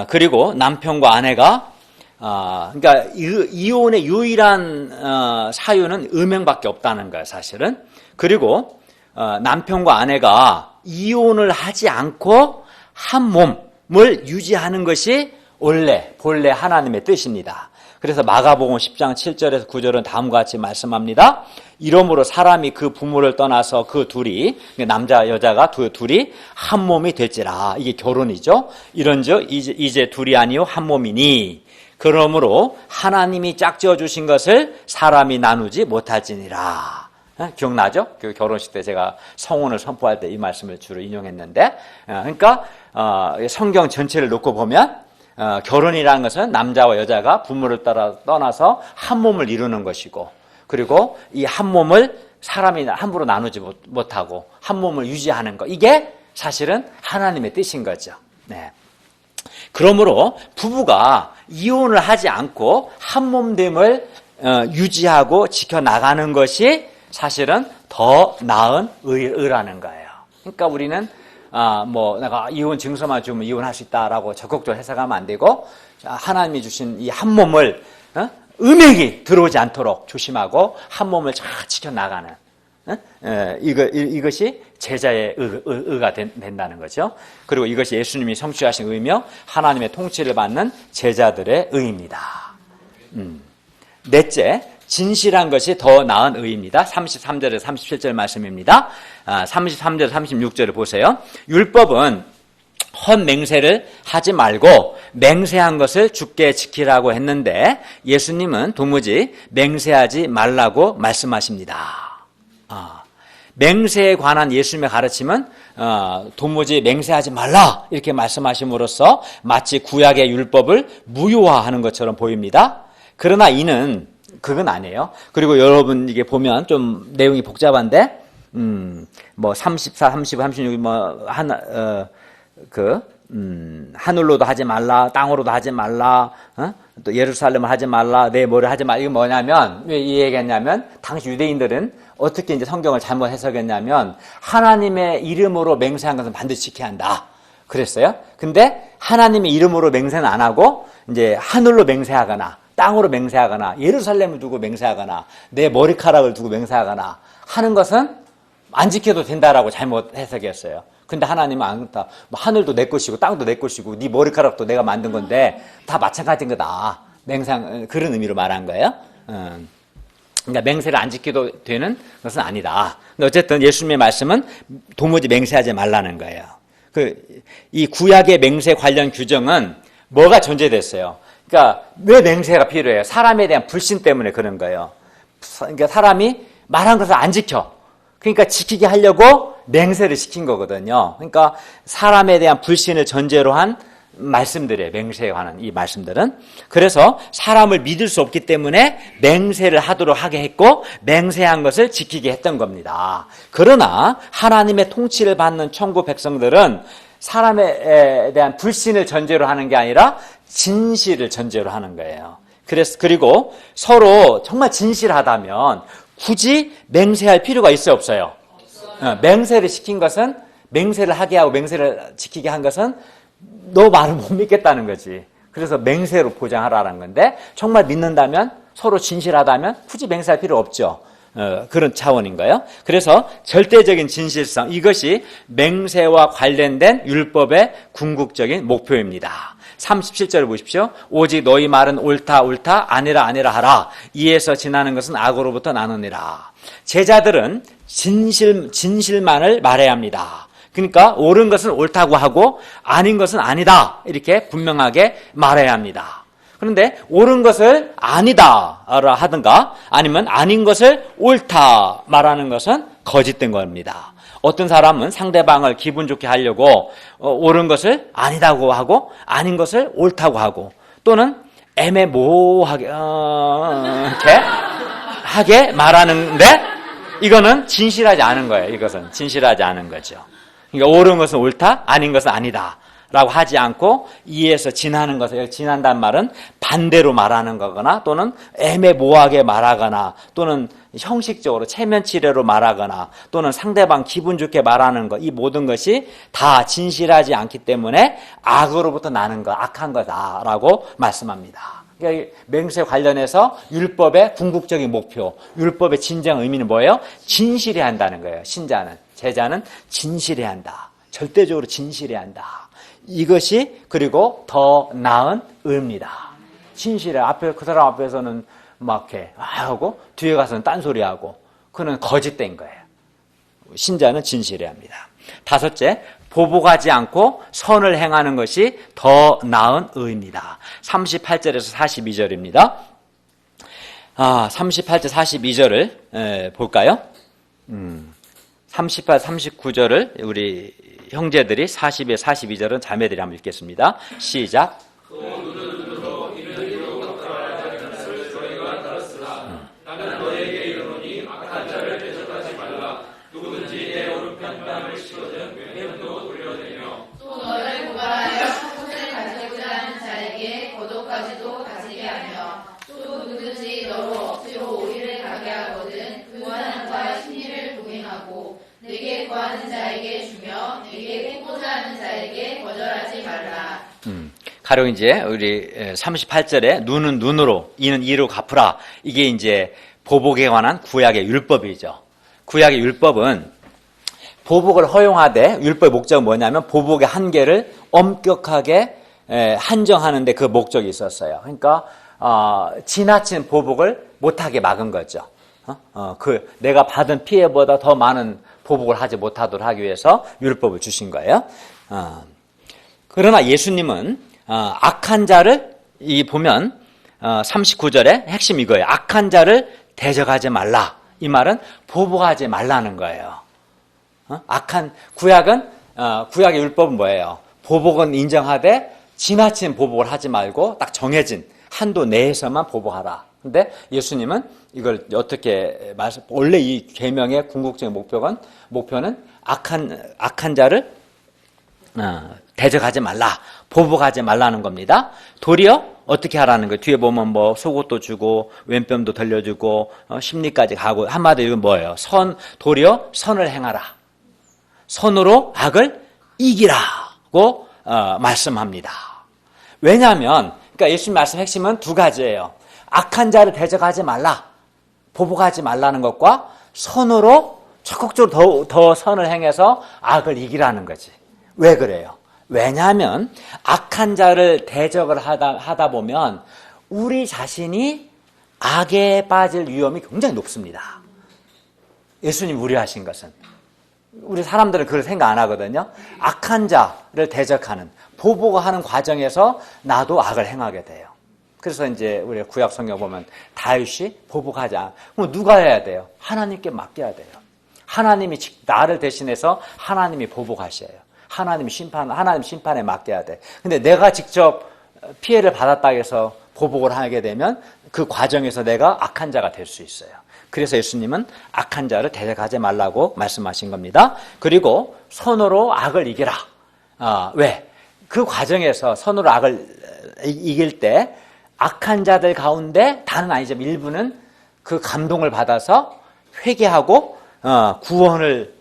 그리고 남편과 아내가 그러니까 이혼의 유일한 사유는 음행밖에 없다는 거예요, 사실은. 그리고 남편과 아내가 이혼을 하지 않고 한 몸을 유지하는 것이 본래 하나님의 뜻입니다. 그래서 마가복음 10장 7절에서 9절은 다음과 같이 말씀합니다. 이러므로 사람이 그 부모를 떠나서 그 둘이, 남자 여자가 둘이 한 몸이 될지라. 이게 결혼이죠. 이런즉 이제 둘이 아니요 한 몸이니 그러므로 하나님이 짝지어 주신 것을 사람이 나누지 못할지니라. 기억나죠? 그 결혼식 때 제가 성혼을 선포할 때 이 말씀을 주로 인용했는데, 그러니까 성경 전체를 놓고 보면 결혼이라는 것은 남자와 여자가 부모를 떠나서 한 몸을 이루는 것이고, 그리고 이 한 몸을 사람이 함부로 나누지 못하고 한 몸을 유지하는 것, 이게 사실은 하나님의 뜻인 거죠. 네. 그러므로 부부가 이혼을 하지 않고 한 몸됨을 유지하고 지켜나가는 것이 사실은 더 나은 의라는 거예요. 그러니까 우리는 내가 이혼 증서만 주면 이혼할 수 있다라고 적극적으로 해석하면 안 되고, 하나님이 주신 이 한 몸을 음행이 들어오지 않도록 조심하고 한 몸을 잘 지켜나가는 이것이 제자의 의가 된다는 거죠. 그리고 이것이 예수님이 성취하신 의며 하나님의 통치를 받는 제자들의 의입니다. 넷째, 진실한 것이 더 나은 의입니다. 33절에서 37절 말씀입니다. 33절 36절을 보세요. 율법은 헛맹세를 하지 말고 맹세한 것을 주께 지키라고 했는데 예수님은 도무지 맹세하지 말라고 말씀하십니다. 맹세에 관한 예수님의 가르침은 도무지 맹세하지 말라 이렇게 말씀하심으로써 마치 구약의 율법을 무효화하는 것처럼 보입니다. 그러나 이는 그건 아니에요. 그리고 여러분 이게 보면 좀 내용이 복잡한데 34, 35, 36 하늘로도 하지 말라, 땅으로도 하지 말라, 또 예루살렘을 하지 말라, 내 뭐를 하지 말라. 이게 뭐냐면 왜 이 얘기했냐면 당시 유대인들은 어떻게 이제 성경을 잘못 해석했냐면 하나님의 이름으로 맹세한 것은 반드시 지켜야 한다. 그랬어요. 근데 하나님의 이름으로 맹세는 안 하고 이제 하늘로 맹세하거나 땅으로 맹세하거나 예루살렘을 두고 맹세하거나 내 머리카락을 두고 맹세하거나 하는 것은 안 지켜도 된다라고 잘못 해석했어요. 근데 하나님은 안 그렇다. 하늘도 내 것이고 땅도 내 것이고 네 머리카락도 내가 만든 건데 다 마찬가지인 거다. 그런 의미로 말한 거예요. 그러니까 맹세를 안 지켜도 되는 것은 아니다. 근데 어쨌든 예수님의 말씀은 도무지 맹세하지 말라는 거예요. 이 구약의 맹세 관련 규정은 뭐가 존재됐어요? 그러니까 왜 맹세가 필요해요? 사람에 대한 불신 때문에 그런 거예요. 그러니까 사람이 말한 것을 안 지켜. 그러니까 지키게 하려고 맹세를 시킨 거거든요. 그러니까 사람에 대한 불신을 전제로 한 말씀들이에요. 맹세에 관한 이 말씀들은. 그래서 사람을 믿을 수 없기 때문에 맹세를 하게 했고 맹세한 것을 지키게 했던 겁니다. 그러나 하나님의 통치를 받는 천국 백성들은 사람에 대한 불신을 전제로 하는 게 아니라 진실을 전제로 하는 거예요. 그리고 서로 정말 진실하다면 굳이 맹세할 필요가 있어요, 없어요? 맹세를 시킨 것은, 맹세를 하게 하고 맹세를 지키게 한 것은 너 말을 못 믿겠다는 거지. 그래서 맹세로 보장하라는 건데, 정말 믿는다면, 서로 진실하다면 굳이 맹세할 필요 없죠. 그런 차원인 거예요. 그래서 절대적인 진실성, 이것이 맹세와 관련된 율법의 궁극적인 목표입니다. 37절을 보십시오. 오직 너희 말은 옳다 아니라 하라. 이에서 지나는 것은 악으로부터 나느니라. 제자들은 진실만을 말해야 합니다. 그러니까 옳은 것은 옳다고 하고 아닌 것은 아니다 이렇게 분명하게 말해야 합니다. 그런데 옳은 것을 아니다라 하든가 아니면 아닌 것을 옳다 말하는 것은 거짓된 겁니다. 어떤 사람은 상대방을 기분 좋게 하려고 옳은 것을 아니다고 하고 아닌 것을 옳다고 하고 또는 애매모호하게 이렇게 하게 말하는데 이거는 진실하지 않은 거예요. 이것은 진실하지 않은 거죠. 그러니까 옳은 것은 옳다, 아닌 것은 아니다 라고 하지 않고 이에서 지나는 것을, 지난다는 말은 반대로 말하는 거거나 또는 애매모호하게 말하거나 또는 형식적으로 체면치레로 말하거나 또는 상대방 기분 좋게 말하는 것, 이 모든 것이 다 진실하지 않기 때문에 악으로부터 나는 것, 악한 거다라고 말씀합니다. 그러니까 맹세 관련해서 율법의 궁극적인 목표, 율법의 진정 의미는 뭐예요? 진실해야 한다는 거예요. 신자는, 제자는 진실해야 한다. 절대적으로 진실해야 한다. 이것이 그리고 더 나은 의입니다. 진실해. 앞에 그 사람 앞에서는 막 이렇게 하고 뒤에 가서는 딴소리하고 그는 거짓된 거예요. 신자는 진실해야 합니다. 다섯째, 보복하지 않고 선을 행하는 것이 더 나은 의입니다. 38절에서 42절입니다. 38절 42절을 볼까요? 38, 39절을 우리 형제들이 40에 42절은 자매들이 한번 읽겠습니다. 시작. 나는 너에게 이르노니 악한 자를 대적하지 말라. 누구든지 내 오른편 뺨을 치거든 왼편도 돌려내며 또 너를 고발하여 헛것을 가지고자 하는 자에게 거독까지도 가지게 하며 또 누구든지 너로 억지로 오리를 가게 하거든 그 원한과 심리를 동행하고 내게 구하는 자에게 주며 내게 뺏고자 하는 자에게 거절하지 말라. 가령 이제 우리 38절에 눈은 눈으로 이는 이로 갚으라. 이게 이제 보복에 관한 구약의 율법이죠. 구약의 율법은 보복을 허용하되 율법의 목적은 뭐냐면 보복의 한계를 엄격하게 한정하는데 그 목적이 있었어요. 그러니까 지나친 보복을 못하게 막은 거죠. 내가 받은 피해보다 더 많은 보복을 하지 못하도록 하기 위해서 율법을 주신 거예요. 그러나 예수님은 악한 자를 보면 39절의 핵심 이거예요. 악한 자를 대적하지 말라. 이 말은 보복하지 말라는 거예요. 구약의 율법은 뭐예요? 보복은 인정하되 지나친 보복을 하지 말고 딱 정해진 한도 내에서만 보복하라. 근데 예수님은 이걸 어떻게 원래 이 계명의 궁극적인 목표는 악한 자를 대적하지 말라, 보복하지 말라는 겁니다. 도리어 어떻게 하라는 거예요? 뒤에 보면 뭐 속옷도 주고 왼뺨도 돌려주고 심리까지 가고 한마디로 뭐예요? 도리어 선을 행하라. 선으로 악을 이기라고 말씀합니다. 왜냐하면 그러니까 예수님 말씀 핵심은 두 가지예요. 악한 자를 대적하지 말라, 보복하지 말라는 것과 선으로 적극적으로 더 선을 행해서 악을 이기라는 거지. 왜 그래요? 왜냐하면 악한 자를 대적을 하다 보면 우리 자신이 악에 빠질 위험이 굉장히 높습니다. 예수님 우려하신 것은 우리 사람들은 그걸 생각 안 하거든요. 악한 자를 대적하는 보복하는 과정에서 나도 악을 행하게 돼요. 그래서 이제 우리 구약 성경 보면 다윗이 보복하지 않아. 그럼 누가 해야 돼요? 하나님께 맡겨야 돼요. 하나님이 나를 대신해서 하나님이 보복하셔요. 하나님 심판에 맡겨야 돼. 근데 내가 직접 피해를 받았다 해서 보복을 하게 되면 그 과정에서 내가 악한 자가 될 수 있어요. 그래서 예수님은 악한 자를 대적하지 말라고 말씀하신 겁니다. 그리고 선으로 악을 이기라. 왜? 그 과정에서 선으로 악을 이길 때 악한 자들 가운데 다는 아니지만 일부는 그 감동을 받아서 회개하고 구원을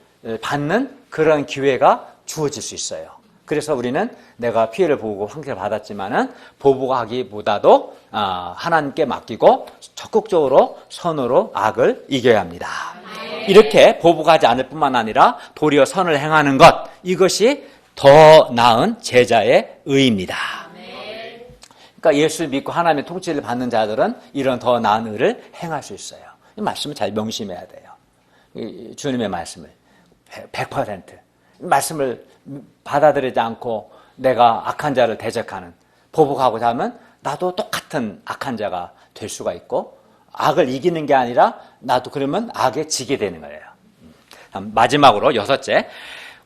받는 그런 기회가 주어질 수 있어요. 그래서 우리는 내가 피해를 보고 상처를 받았지만은 보복하기보다도 하나님께 맡기고 적극적으로 선으로 악을 이겨야 합니다. 이렇게 보복하지 않을 뿐만 아니라 도리어 선을 행하는 것, 이것이 더 나은 제자의 의입니다. 그러니까 예수를 믿고 하나님의 통치를 받는 자들은 이런 더 나은 의를 행할 수 있어요. 이 말씀을 잘 명심해야 돼요. 주님의 말씀을 100% 말씀을 받아들이지 않고 내가 악한 자를 대적하는 보복하고자 하면 나도 똑같은 악한 자가 될 수가 있고 악을 이기는 게 아니라 나도 그러면 악에 지게 되는 거예요. 마지막으로 6째,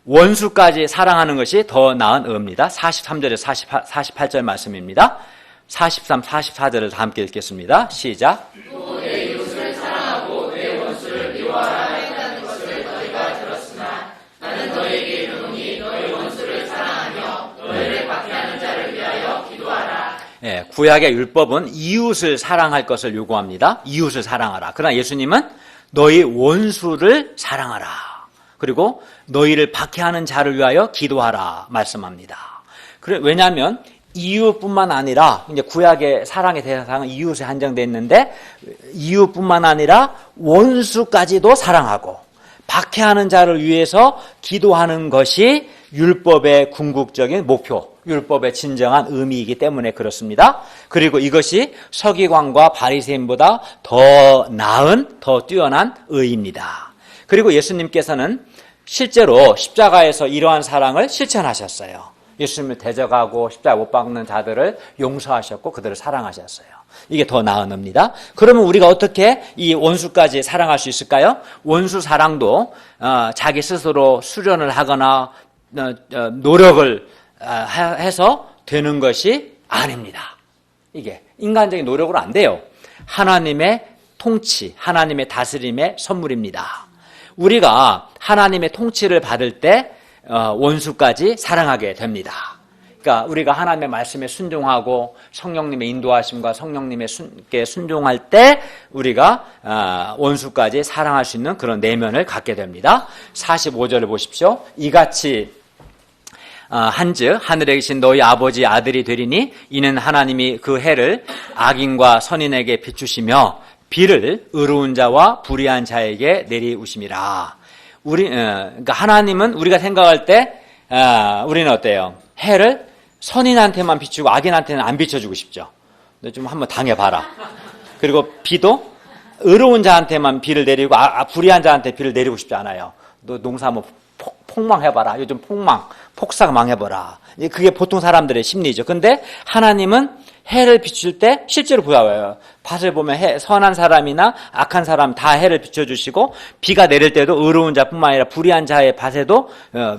원수까지 사랑하는 것이 더 나은 의입니다. 43절에서 48절 말씀입니다. 43, 44절을 다 함께 읽겠습니다. 시작. 또 내 이웃을 사랑하고 내 원수를 미워하라 했다는 것을 너희가 들었으나 나는 너희에게 이르노니 너희 원수를 사랑하며 너희를 박해하는 자를 위하여 기도하라. 예, 구약의 율법은 이웃을 사랑할 것을 요구합니다. 이웃을 사랑하라. 그러나 예수님은 너희 원수를 사랑하라. 그리고 너희를 박해하는 자를 위하여 기도하라 말씀합니다. 왜냐하면 이웃뿐만 아니라 이제 구약의 사랑의 대상은 이웃에 한정되어 있는데 이웃뿐만 아니라 원수까지도 사랑하고 박해하는 자를 위해서 기도하는 것이 율법의 궁극적인 목표, 율법의 진정한 의미이기 때문에 그렇습니다. 그리고 이것이 서기관과 바리새인보다 더 나은, 더 뛰어난 의입니다. 그리고 예수님께서는 실제로 십자가에서 이러한 사랑을 실천하셨어요. 예수님을 대적하고 십자가 못 박는 자들을 용서하셨고 그들을 사랑하셨어요. 이게 더 나은 의입니다. 그러면 우리가 어떻게 이 원수까지 사랑할 수 있을까요? 원수 사랑도 자기 스스로 수련을 하거나 노력을 해서 되는 것이 아닙니다. 이게 인간적인 노력으로 안 돼요. 하나님의 통치, 하나님의 다스림의 선물입니다. 우리가 하나님의 통치를 받을 때 원수까지 사랑하게 됩니다. 그러니까 우리가 하나님의 말씀에 순종하고 성령님의 인도하심과 성령님께 순종할 때 우리가 원수까지 사랑할 수 있는 그런 내면을 갖게 됩니다. 45절을 보십시오. 이같이 한즉 하늘에 계신 너희 아버지 아들이 되리니 이는 하나님이 그 해를 악인과 선인에게 비추시며 비를 의로운 자와 불의한 자에게 내리우심이라. 그러니까 하나님은 우리가 생각할 때 우리는 어때요? 해를 선인한테만 비추고 악인한테는 안 비춰주고 싶죠. 너 좀 한번 당해봐라. 그리고 비도 의로운 자한테만 비를 내리고 불의한 자한테 비를 내리고 싶지 않아요. 너 농사 한번 폭망해봐라. 요즘 폭삭 망해봐라. 그게 보통 사람들의 심리죠. 근데 하나님은 해를 비출 때 실제로 보여요. 밭을 보면 선한 사람이나 악한 사람 다 해를 비춰주시고 비가 내릴 때도 의로운 자뿐만 아니라 불의한 자의 밭에도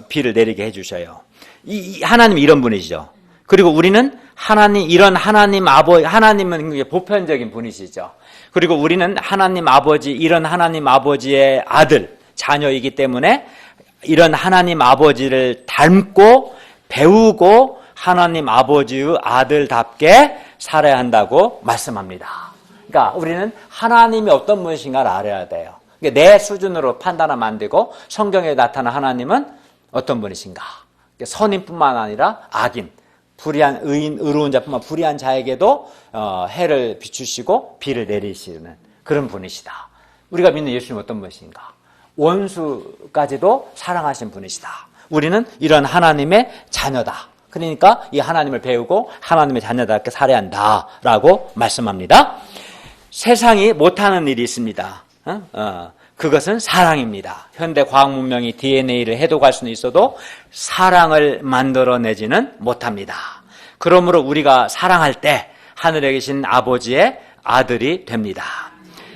비를 내리게 해주셔요. 하나님이 이런 분이시죠. 그리고 우리는 하나님은 보편적인 분이시죠. 그리고 우리는 이런 하나님 아버지의 아들, 자녀이기 때문에 이런 하나님 아버지를 닮고 배우고 하나님 아버지의 아들답게 살아야 한다고 말씀합니다. 그러니까 우리는 하나님이 어떤 분이신가를 알아야 돼요. 내 수준으로 판단하면 안 되고 성경에 나타난 하나님은 어떤 분이신가. 선인뿐만 아니라 악인, 불의한 의로운 자뿐만 불의한 자에게도 해를 비추시고 비를 내리시는 그런 분이시다. 우리가 믿는 예수님은 어떤 분이신가. 원수까지도 사랑하신 분이시다. 우리는 이런 하나님의 자녀다. 그러니까 이 하나님을 배우고 하나님의 자녀답게 살아야 한다라고 말씀합니다. 세상이 못하는 일이 있습니다. 그것은 사랑입니다. 현대 과학 문명이 DNA를 해독할 수는 있어도 사랑을 만들어내지는 못합니다. 그러므로 우리가 사랑할 때 하늘에 계신 아버지의 아들이 됩니다.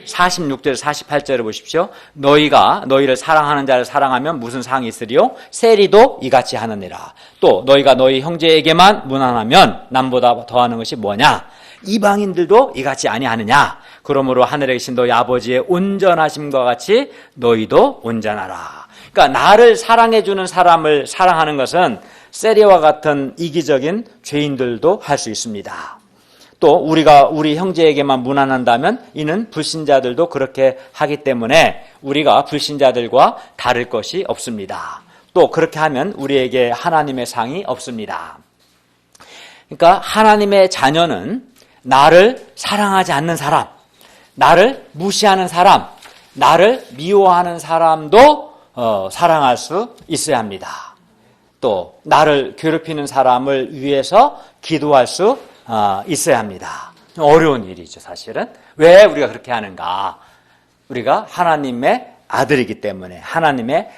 46절 48절을 보십시오. 너희가 너희를 사랑하는 자를 사랑하면 무슨 상이 있으리요? 세리도 이같이 하느니라. 또 너희가 너희 형제에게만 무난하면 남보다 더하는 것이 뭐냐? 이방인들도 이같이 아니하느냐? 그러므로 하늘에 계신 너희 아버지의 온전하심과 같이 너희도 온전하라. 그러니까 나를 사랑해주는 사람을 사랑하는 것은 세리와 같은 이기적인 죄인들도 할 수 있습니다. 또 우리가 우리 형제에게만 무난한다면 이는 불신자들도 그렇게 하기 때문에 우리가 불신자들과 다를 것이 없습니다. 또 그렇게 하면 우리에게 하나님의 상이 없습니다. 그러니까 하나님의 자녀는 나를 사랑하지 않는 사람, 나를 무시하는 사람, 나를 미워하는 사람도 사랑할 수 있어야 합니다. 또 나를 괴롭히는 사람을 위해서 기도할 수 있어야 합니다. 어려운 일이죠, 사실은. 왜 우리가 그렇게 하는가? 우리가 하나님의 아들이기 때문에, 하나님의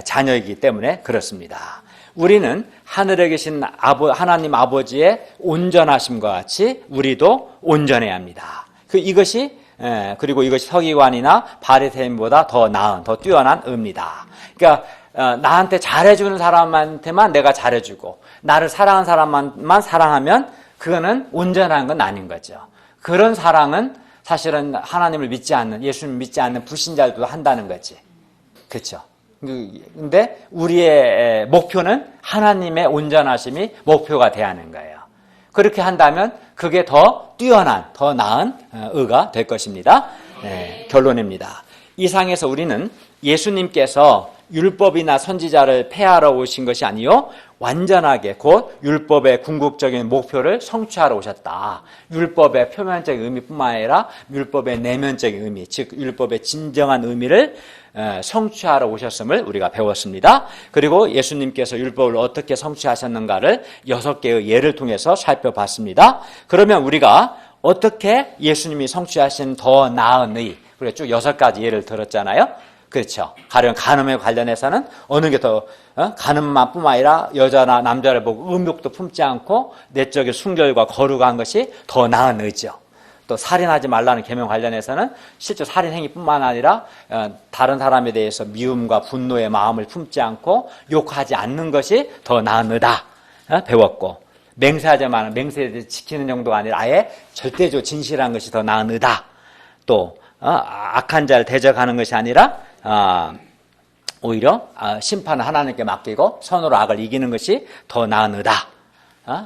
자녀이기 때문에 그렇습니다. 우리는 하늘에 계신 하나님 아버지의 온전하심과 같이 우리도 온전해야 합니다. 이것이 그리고 이것이 서기관이나 바리새인보다 더 나은, 더 뛰어난 의입니다. 그러니까 나한테 잘해주는 사람한테만 내가 잘해주고 나를 사랑하는 사람만 사랑하면 그거는 온전한 건 아닌 거죠. 그런 사랑은 사실은 하나님을 믿지 않는, 예수님을 믿지 않는 불신자들도 한다는 거지. 그렇죠? 근데 우리의 목표는 하나님의 온전하심이 목표가 돼야 하는 거예요. 그렇게 한다면 그게 더 뛰어난, 더 나은 의가 될 것입니다. 결론입니다. 이상에서 우리는 예수님께서 율법이나 선지자를 폐하러 오신 것이 아니요 완전하게 곧 율법의 궁극적인 목표를 성취하러 오셨다. 율법의 표면적인 의미뿐만 아니라 율법의 내면적인 의미, 즉 율법의 진정한 의미를 성취하러 오셨음을 우리가 배웠습니다. 그리고 예수님께서 율법을 어떻게 성취하셨는가를 6개의 예를 통해서 살펴봤습니다. 그러면 우리가 어떻게 예수님이 성취하신 더 나은 의, 우리가 쭉 6가지 예를 들었잖아요. 그렇죠. 가령 간음에 관련해서는 어느 게 더 간음만뿐만 아니라 여자나 남자를 보고 음욕도 품지 않고 내적인 순결과 거룩한 것이 더 나은 의죠. 또 살인하지 말라는 계명 관련해서는 실제 살인 행위뿐만 아니라 다른 사람에 대해서 미움과 분노의 마음을 품지 않고 욕하지 않는 것이 더 나은 의다 배웠고, 맹세하지만 맹세를 지키는 정도가 아니라 아예 절대적으로 진실한 것이 더 나은 의다. 또 악한 자를 대적하는 것이 아니라 오히려 심판을 하나님께 맡기고 선으로 악을 이기는 것이 더 나은 의다.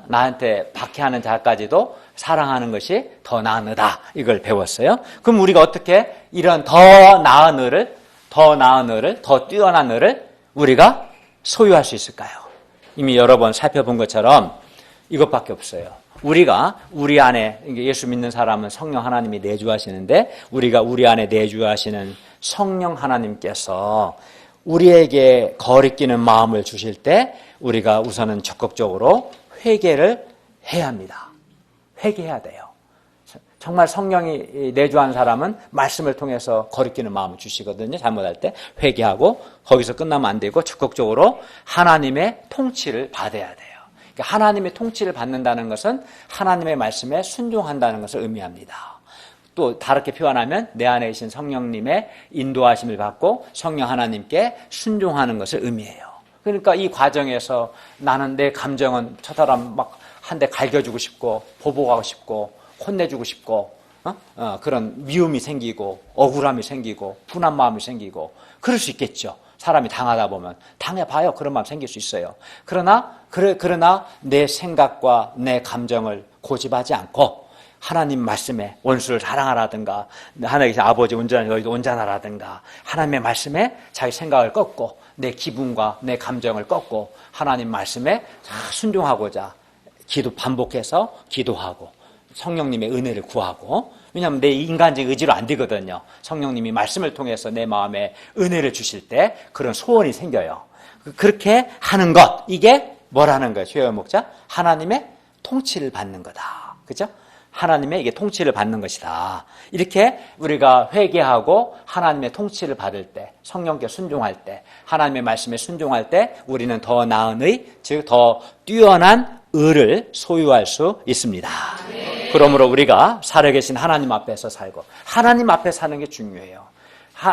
나한테 박해하는 자까지도 사랑하는 것이 더 나은 의다. 이걸 배웠어요. 그럼 우리가 어떻게 이런 더 나은 의를, 더 뛰어난 의를 우리가 소유할 수 있을까요? 이미 여러 번 살펴본 것처럼 이것밖에 없어요. 우리가 우리 안에, 예수 믿는 사람은 성령 하나님이 내주하시는데 우리가 우리 안에 내주하시는 성령 하나님께서 우리에게 거리끼는 마음을 주실 때 우리가 우선은 적극적으로 회개를 해야 합니다. 회개해야 돼요. 정말 성령이 내주한 사람은 말씀을 통해서 거리끼는 마음을 주시거든요. 잘못할 때 회개하고 거기서 끝나면 안 되고 적극적으로 하나님의 통치를 받아야 돼요. 그러니까 하나님의 통치를 받는다는 것은 하나님의 말씀에 순종한다는 것을 의미합니다. 또 다르게 표현하면 내 안에 계신 성령님의 인도하심을 받고 성령 하나님께 순종하는 것을 의미해요. 그러니까 이 과정에서 나는 내 감정은 저 사람 막 한 대 갈겨주고 싶고 보복하고 싶고 혼내주고 싶고 그런 미움이 생기고 억울함이 생기고 분한 마음이 생기고 그럴 수 있겠죠. 사람이 당하다 보면 당해봐요. 그런 마음 생길 수 있어요. 그러나 내 생각과 내 감정을 고집하지 않고 하나님 말씀에 원수를 사랑하라든가 하나님의 아버지 온전한 너희도 온전하라든가 하나님의 말씀에 자기 생각을 꺾고 내 기분과 내 감정을 꺾고 하나님 말씀에 순종하고자 반복해서 기도하고 성령님의 은혜를 구하고, 왜냐하면 내 인간적 의지로 안 되거든요. 성령님이 말씀을 통해서 내 마음에 은혜를 주실 때 그런 소원이 생겨요. 그렇게 하는 것, 이게 뭐라는 거예요? 최영 목자, 하나님의 통치를 받는 거다. 그죠? 하나님의 이게 통치를 받는 것이다. 이렇게 우리가 회개하고 하나님의 통치를 받을 때, 성령께 순종할 때, 하나님의 말씀에 순종할 때 우리는 더 나은 의, 즉 더 뛰어난 의를 소유할 수 있습니다. 그러므로 우리가 살아계신 하나님 앞에서 살고 하나님 앞에 사는 게 중요해요.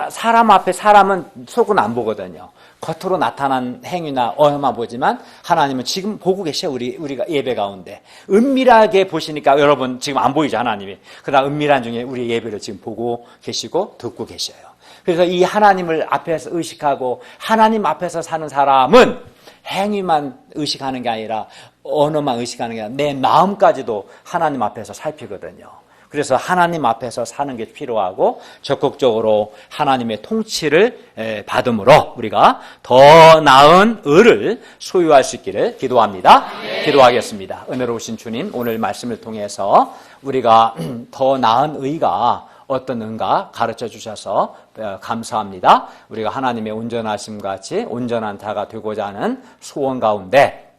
사람 앞에 사람은 속은 안 보거든요. 겉으로 나타난 행위나 언어만 보지만 하나님은 지금 보고 계셔. 우리가 예배 가운데 은밀하게 보시니까 여러분 지금 안 보이죠, 하나님이. 그러나 은밀한 중에 우리 예배를 지금 보고 계시고 듣고 계셔요. 그래서 이 하나님을 앞에서 의식하고 하나님 앞에서 사는 사람은 행위만 의식하는 게 아니라 언어만 의식하는 게 아니라 내 마음까지도 하나님 앞에서 살피거든요. 그래서 하나님 앞에서 사는 게 필요하고 적극적으로 하나님의 통치를 받음으로 우리가 더 나은 의를 소유할 수 있기를 기도합니다. 기도하겠습니다. 은혜로우신 주님, 오늘 말씀을 통해서 우리가 더 나은 의가 어떤 은가 가르쳐 주셔서 감사합니다. 우리가 하나님의 온전하심 같이 온전한 자가 되고자 하는 소원 가운데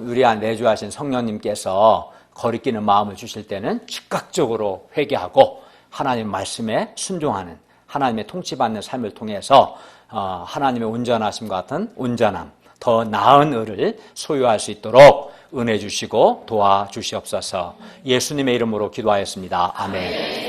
우리 안 내주하신 성령님께서 거리끼는 마음을 주실 때는 즉각적으로 회개하고 하나님 말씀에 순종하는 하나님의 통치받는 삶을 통해서 하나님의 온전하심 같은 온전함, 더 나은 의를 소유할 수 있도록 은혜 주시고 도와주시옵소서. 예수님의 이름으로 기도하였습니다. 아멘.